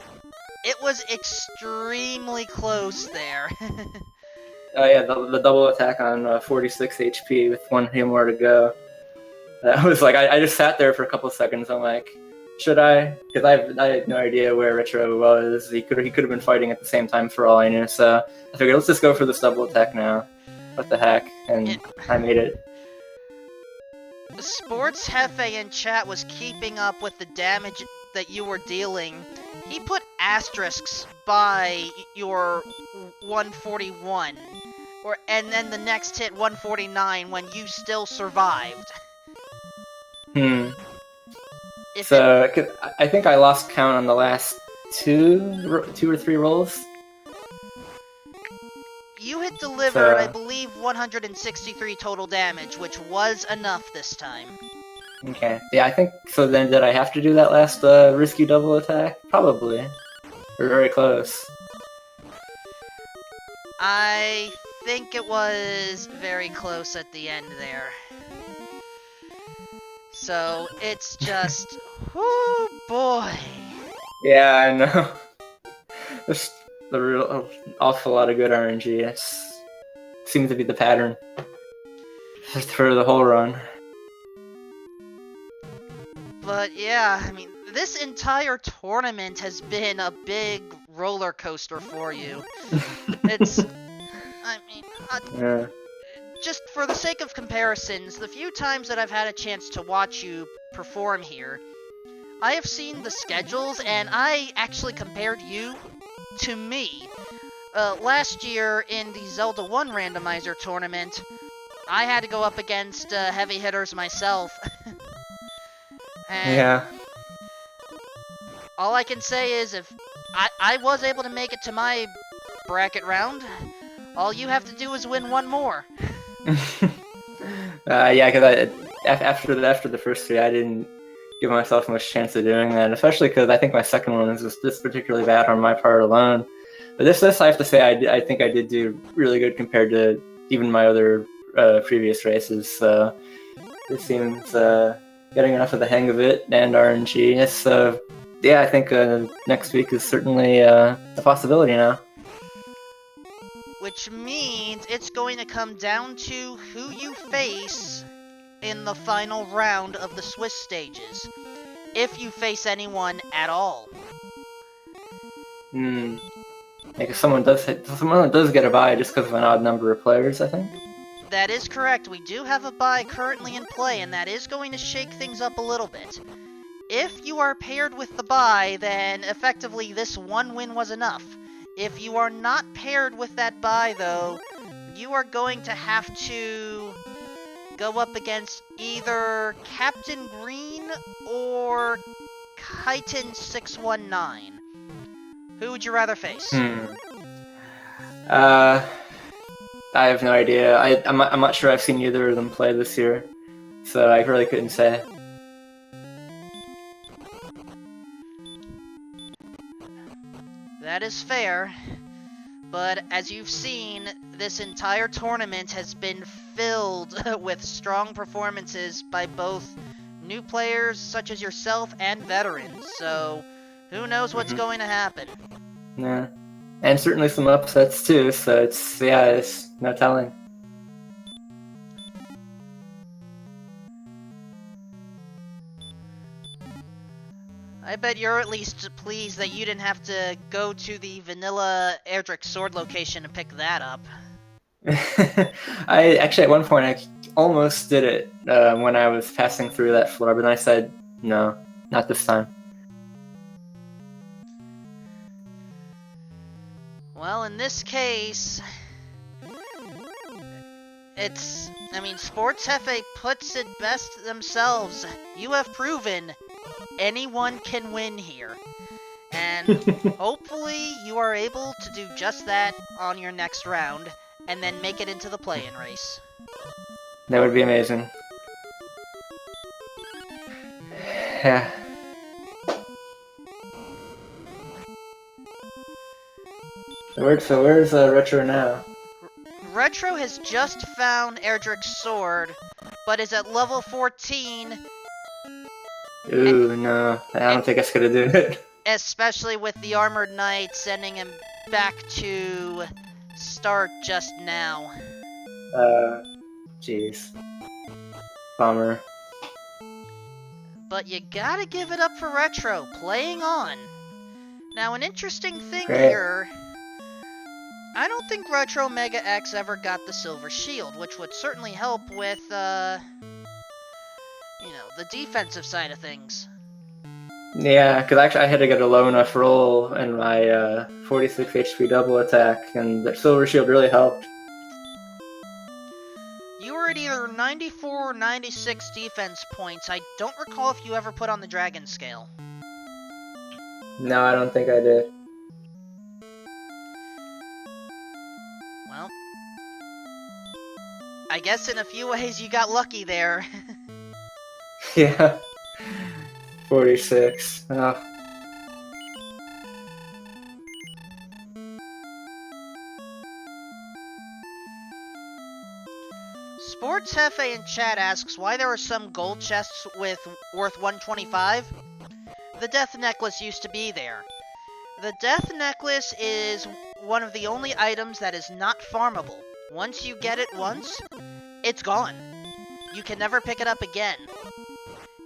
It was extremely close there. Oh yeah, the double attack on 46 HP with 1 hit more to go. That was like, I just sat there for a couple seconds. I'm like, should I? Because I had no idea where Retro was. He could have been fighting at the same time for all I knew. So I figured, let's just go for this double attack now. What the heck? And I made it. Sports Hefe in chat was keeping up with the damage that you were dealing. He put asterisks by your 141, and then the next hit 149 when you still survived. So I think I lost count on the last two or three rolls. You had delivered, I believe, 163 total damage, which was enough this time. Okay. Yeah, I think so. Then did I have to do that last risky double attack? Probably. We're very close. I think it was very close at the end there. So it's just, whoo boy. Yeah, I know. There's a real awful lot of good RNG. It seems to be the pattern for the whole run. But yeah, I mean, this entire tournament has been a big roller coaster for you. It's, I mean, Yeah. just for the sake of comparisons, the few times that I've had a chance to watch you perform here, I have seen the schedules, and I actually compared you to me. Last year in the Zelda 1 Randomizer tournament, I had to go up against heavy hitters myself. And Yeah. all I can say is if I was able to make it to my bracket round, all you have to do is win one more. Yeah, because after the first three, I didn't give myself much chance of doing that, especially because I think my second one was just particularly bad on my part alone. But this I have to say, I think I did do really good compared to even my other previous races. So this seems getting enough of the hang of it and RNG. So yeah, I think next week is certainly a possibility now. Which means it's going to come down to who you face in the final round of the Swiss stages. If you face anyone at all. Like someone does get a bye just because of an odd number of players, I think. That is correct. We do have a bye currently in play, and that is going to shake things up a little bit. If you are paired with the bye, then effectively this one win was enough. If you are not paired with that bye, though, you are going to have to go up against either Captain Green or Chitin619. Who would you rather face? I have no idea. I'm not sure I've seen either of them play this year, so I really couldn't say. That is fair, but as you've seen, this entire tournament has been filled with strong performances by both new players such as yourself and veterans, so who knows what's going to happen. Yeah, and certainly some upsets too, so it's no telling. I bet you're at least pleased that you didn't have to go to the vanilla Erdrick sword location and pick that up. I actually at one point I almost did it when I was passing through that floor, but then I said no, not this time. Well, in this case, I mean, Sports Hefe puts it best themselves. You have proven anyone can win here. And hopefully you are able to do just that on your next round, and then make it into the play-in race. That would be amazing. Yeah. So where's Retro now? Retro has just found Erdrick's sword, but is at level 14. Ooh, no. I don't think that's gonna do it. Especially with the Armored Knight sending him back to start just now. Jeez. Bummer. But you gotta give it up for Retro, playing on. Now, an interesting thing Great. here, I don't think Retro Mega X ever got the Silver Shield, which would certainly help with, the defensive side of things. Yeah, because actually I had to get a low enough roll in my 46 HP double attack, and the Silver Shield really helped. You were at either 94 or 96 defense points. I don't recall if you ever put on the Dragon Scale. No, I don't think I did. Well, I guess in a few ways you got lucky there. Yeah. 46. Oh. Sports Hefe in chat asks why there are some gold chests worth 125. The Death Necklace used to be there. The Death Necklace is one of the only items that is not farmable. Once you get it once, it's gone. You can never pick it up again.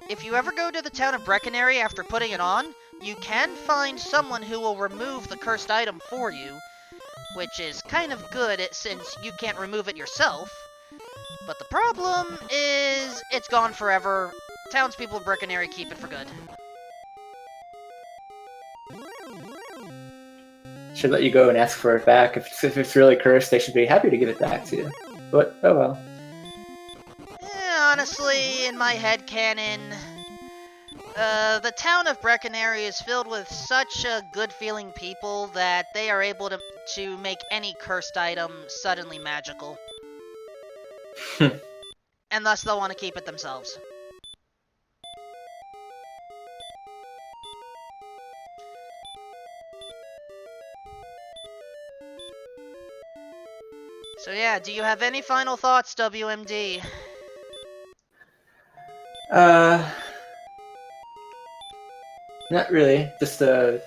If you ever go to the town of Breckenary after putting it on, you can find someone who will remove the cursed item for you, which is kind of good since you can't remove it yourself. But the problem is, it's gone forever. Townspeople of Breckenary keep it for good. Should let you go and ask for it back. If it's really cursed, they should be happy to give it back to you. But, oh well. Honestly, in my headcanon, the town of Breckenary is filled with such good-feeling people that they are able to make any cursed item suddenly magical. And thus they'll want to keep it themselves. So yeah, do you have any final thoughts, WMD? Not really. Just other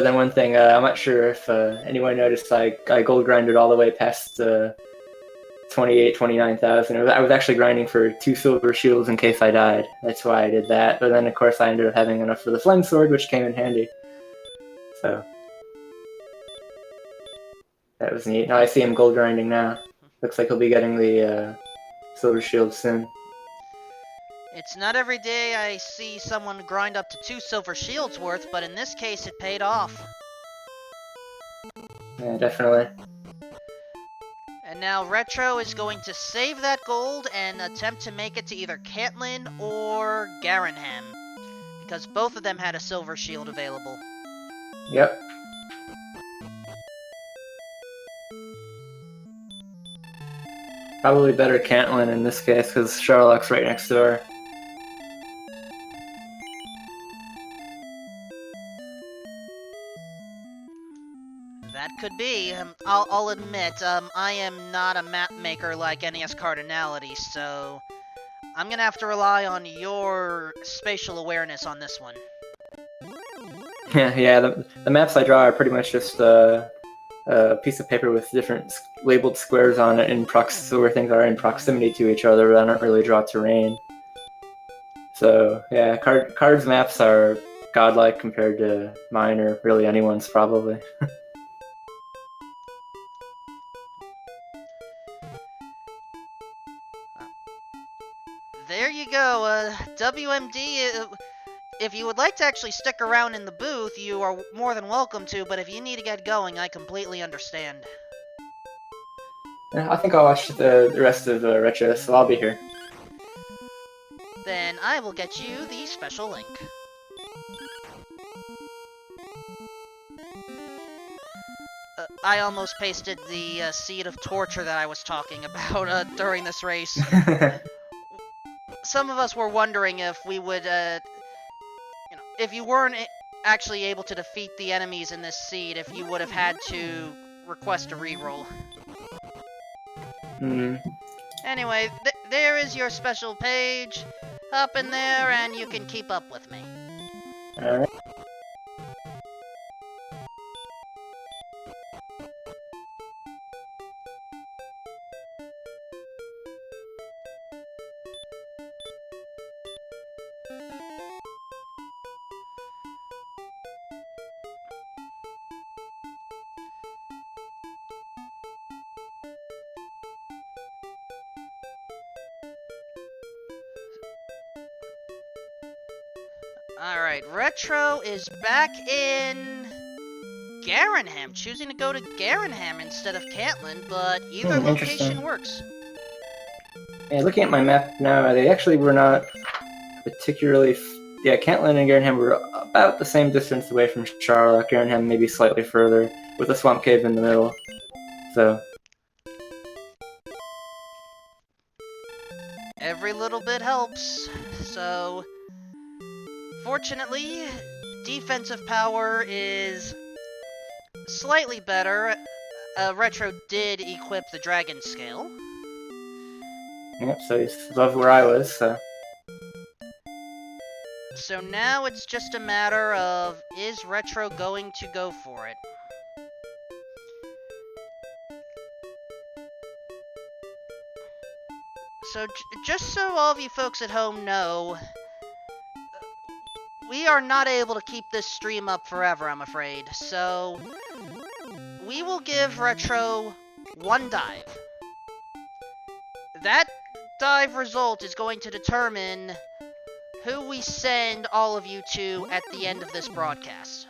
than one thing, I'm not sure if anyone noticed. I gold grinded all the way past 29,000. I was actually grinding for 2 silver shields in case I died. That's why I did that. But then, of course, I ended up having enough for the flame sword, which came in handy. So that was neat. Now I see him gold grinding now. Looks like he'll be getting the silver shield soon. It's not every day I see someone grind up to 2 silver shields worth, but in this case it paid off. Yeah, definitely. And now Retro is going to save that gold and attempt to make it to either Caitlin or Garanham, because both of them had a silver shield available. Yep. Probably better Caitlin in this case, because Sherlock's right next to her. That could be. I'll admit, I am not a map maker like NES Cardinality, so I'm gonna have to rely on your spatial awareness on this one. Yeah. The maps I draw are pretty much just a piece of paper with different labeled squares on it where things are in proximity to each other, but I don't really draw terrain. So yeah, Card's maps are godlike compared to mine or really anyone's probably. There you go, WMD. If you would like to actually stick around in the booth, you are more than welcome to, but if you need to get going, I completely understand. I think I'll watch the rest of Retro, so I'll be here. Then I will get you the special link. I almost pasted the seed of torture that I was talking about during this race. Some of us were wondering if we would, if you weren't actually able to defeat the enemies in this seed, if you would have had to request a reroll. Anyway, there is your special page. Up in there, and you can keep up with me. Alright. Alright, Retro is back in Garenham, choosing to go to Garenham instead of Cantlin, but either location works. Yeah, looking at my map now, they actually were not particularly... Yeah, Cantlin and Garenham were about the same distance away from Charlotte. Garenham maybe slightly further, with a swamp cave in the middle. So... Every little bit helps, so... Fortunately, defensive power is slightly better. Retro did equip the Dragon Scale. Yep, so he's above where I was, so... So now it's just a matter of, is Retro going to go for it? So, just so all of you folks at home know, we are not able to keep this stream up forever, I'm afraid. So, we will give Retro one dive. That dive result is going to determine who we send all of you to at the end of this broadcast.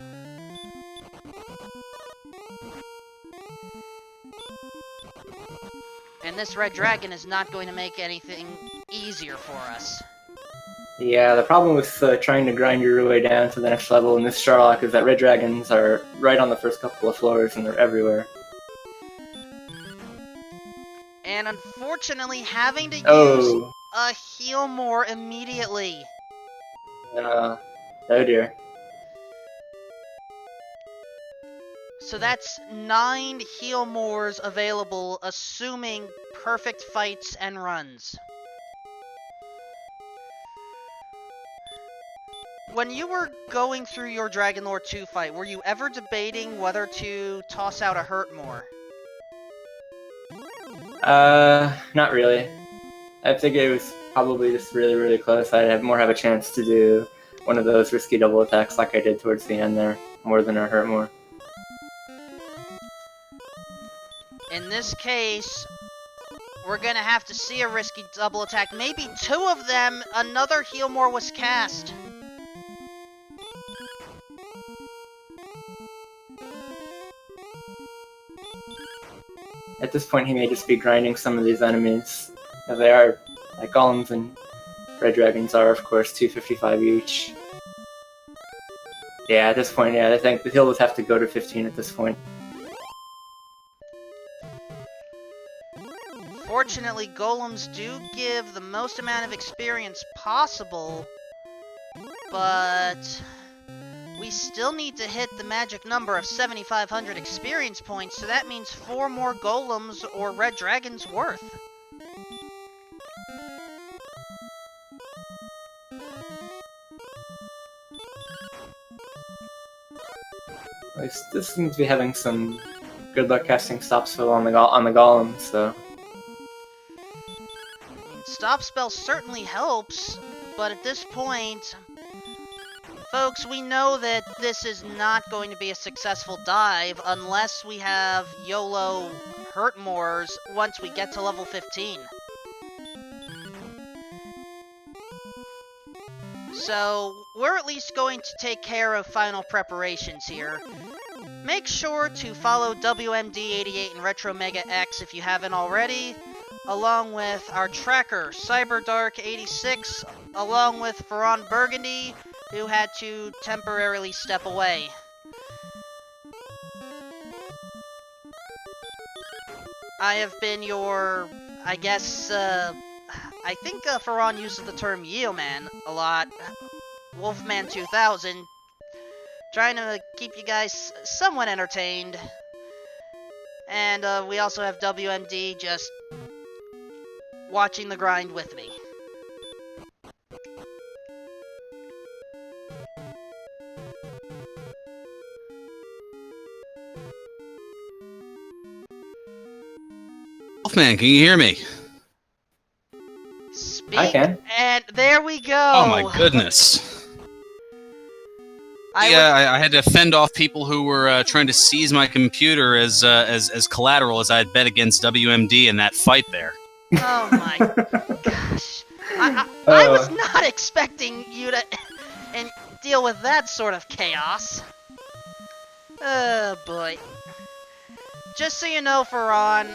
And this red dragon is not going to make anything easier for us. Yeah, the problem with trying to grind your way down to the next level in this Sherlock is that red dragons are right on the first couple of floors and they're everywhere. And unfortunately, having to use a heal more immediately. Oh dear. So that's 9 heal mores available, assuming perfect fights and runs. When you were going through your Dragon Lore 2 fight, were you ever debating whether to toss out a hurt more? Not really. I think it was probably just really, really close. I'd have a chance to do one of those risky double attacks like I did towards the end there, more than a hurt more. In this case, we're gonna have to see a risky double attack. Maybe 2 of them, another heal more was cast. At this point, he may just be grinding some of these enemies. As they are, like golems and red dragons are, of course, 255 each. Yeah, at this point, yeah, I think he'll just have to go to 15 at this point. Fortunately, golems do give the most amount of experience possible, but we still need to hit the magic number of 7,500 experience points, so that means 4 more golems or red dragons worth. This seems to be having some good luck casting stop spell on the golem, so... Stop spell certainly helps, but at this point, folks, we know that this is not going to be a successful dive unless we have YOLO hurt mores once we get to level 15. So, we're at least going to take care of final preparations here. Make sure to follow WMD88 and Retro Mega X if you haven't already, along with our tracker, CyberDark86, along with Ferran Burgundy, who had to temporarily step away. I have been your, I guess, I think Ferran uses the term Yeoman a lot. Wolfman 2000, trying to keep you guys somewhat entertained. And we also have WMD just watching the grind with me. Wolfman, can you hear me? I can. And there we go. Oh my goodness. I had to fend off people who were trying to seize my computer as collateral as I had bet against WMD in that fight there. Oh my gosh. I was not expecting you to and deal with that sort of chaos. Oh boy. Just so you know, Ferran,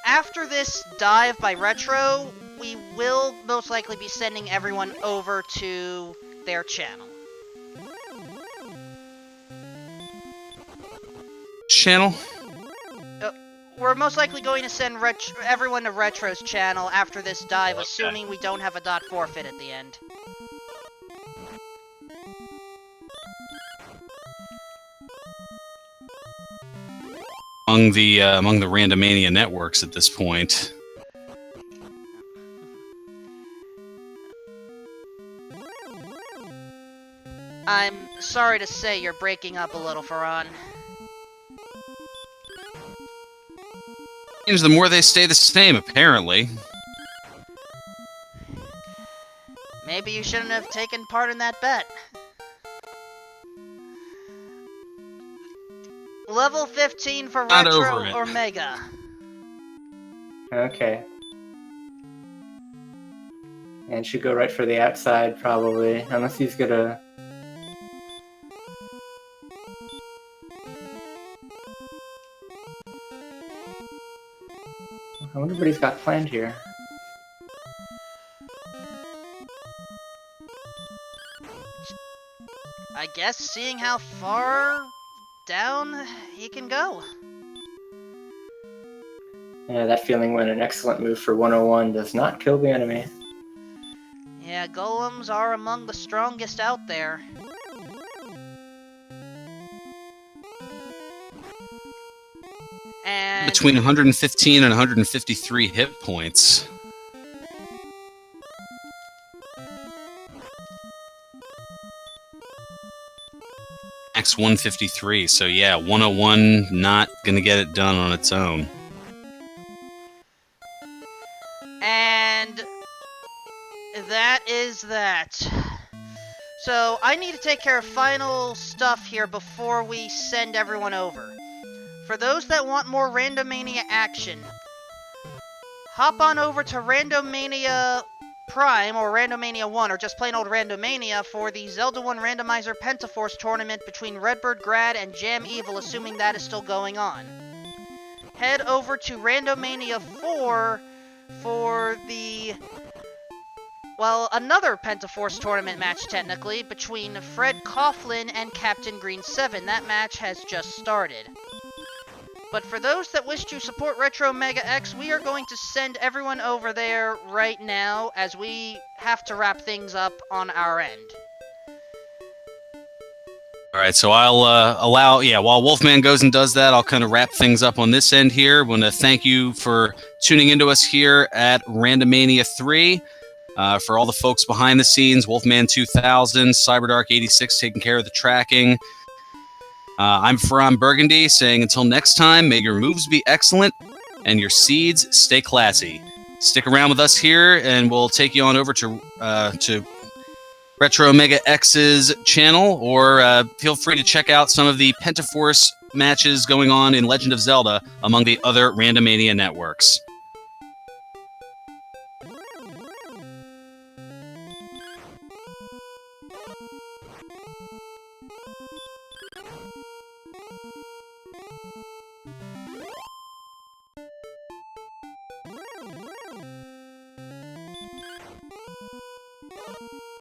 after this dive by Retro, we will most likely be sending everyone over to their channel. Channel? We're most likely going to send everyone to Retro's channel after this dive, Okay. assuming we don't have a dot forfeit at the end. Among the Randomania networks at this point. I'm sorry to say you're breaking up a little, Ferran. The more they stay the same, apparently. Maybe you shouldn't have taken part in that bet. Level 15 for Not Retro over it. or Mega. Okay. And should go right for the outside, probably. Unless he's gonna... I wonder what he's got planned here. I guess seeing how far down he can go. Yeah, that feeling when an excellent move for 101 does not kill the enemy. Yeah, golems are among the strongest out there. And Between 115 and 153 hit points. Max 153, so yeah, 101 not gonna get it done on its own. And that is that. So I need to take care of final stuff here before we send everyone over. For those that want more Randomania action, hop on over to Randomania Prime or Randomania 1 or just plain old Randomania for the Zelda 1 Randomizer Pentaforce tournament between Redbird Grad and Jam Evil, assuming that is still going on. Head over to Randomania 4 for the, well, another Pentaforce tournament match, technically, between Fred Coughlin and Captain Green 7. That match has just started. But for those that wish to support Retro Mega X, we are going to send everyone over there right now, as we have to wrap things up on our end. Alright, so I'll while Wolfman goes and does that, I'll kind of wrap things up on this end here. I want to thank you for tuning into us here at Randomania 3. For all the folks behind the scenes, Wolfman 2000, CyberDark 86 taking care of the tracking. I'm Ferran Burgundy saying until next time, may your moves be excellent and your seeds stay classy. Stick around with us here and we'll take you on over to Retro Mega X's channel, or feel free to check out some of the Pentaforce matches going on in Legend of Zelda among the other Randomania networks.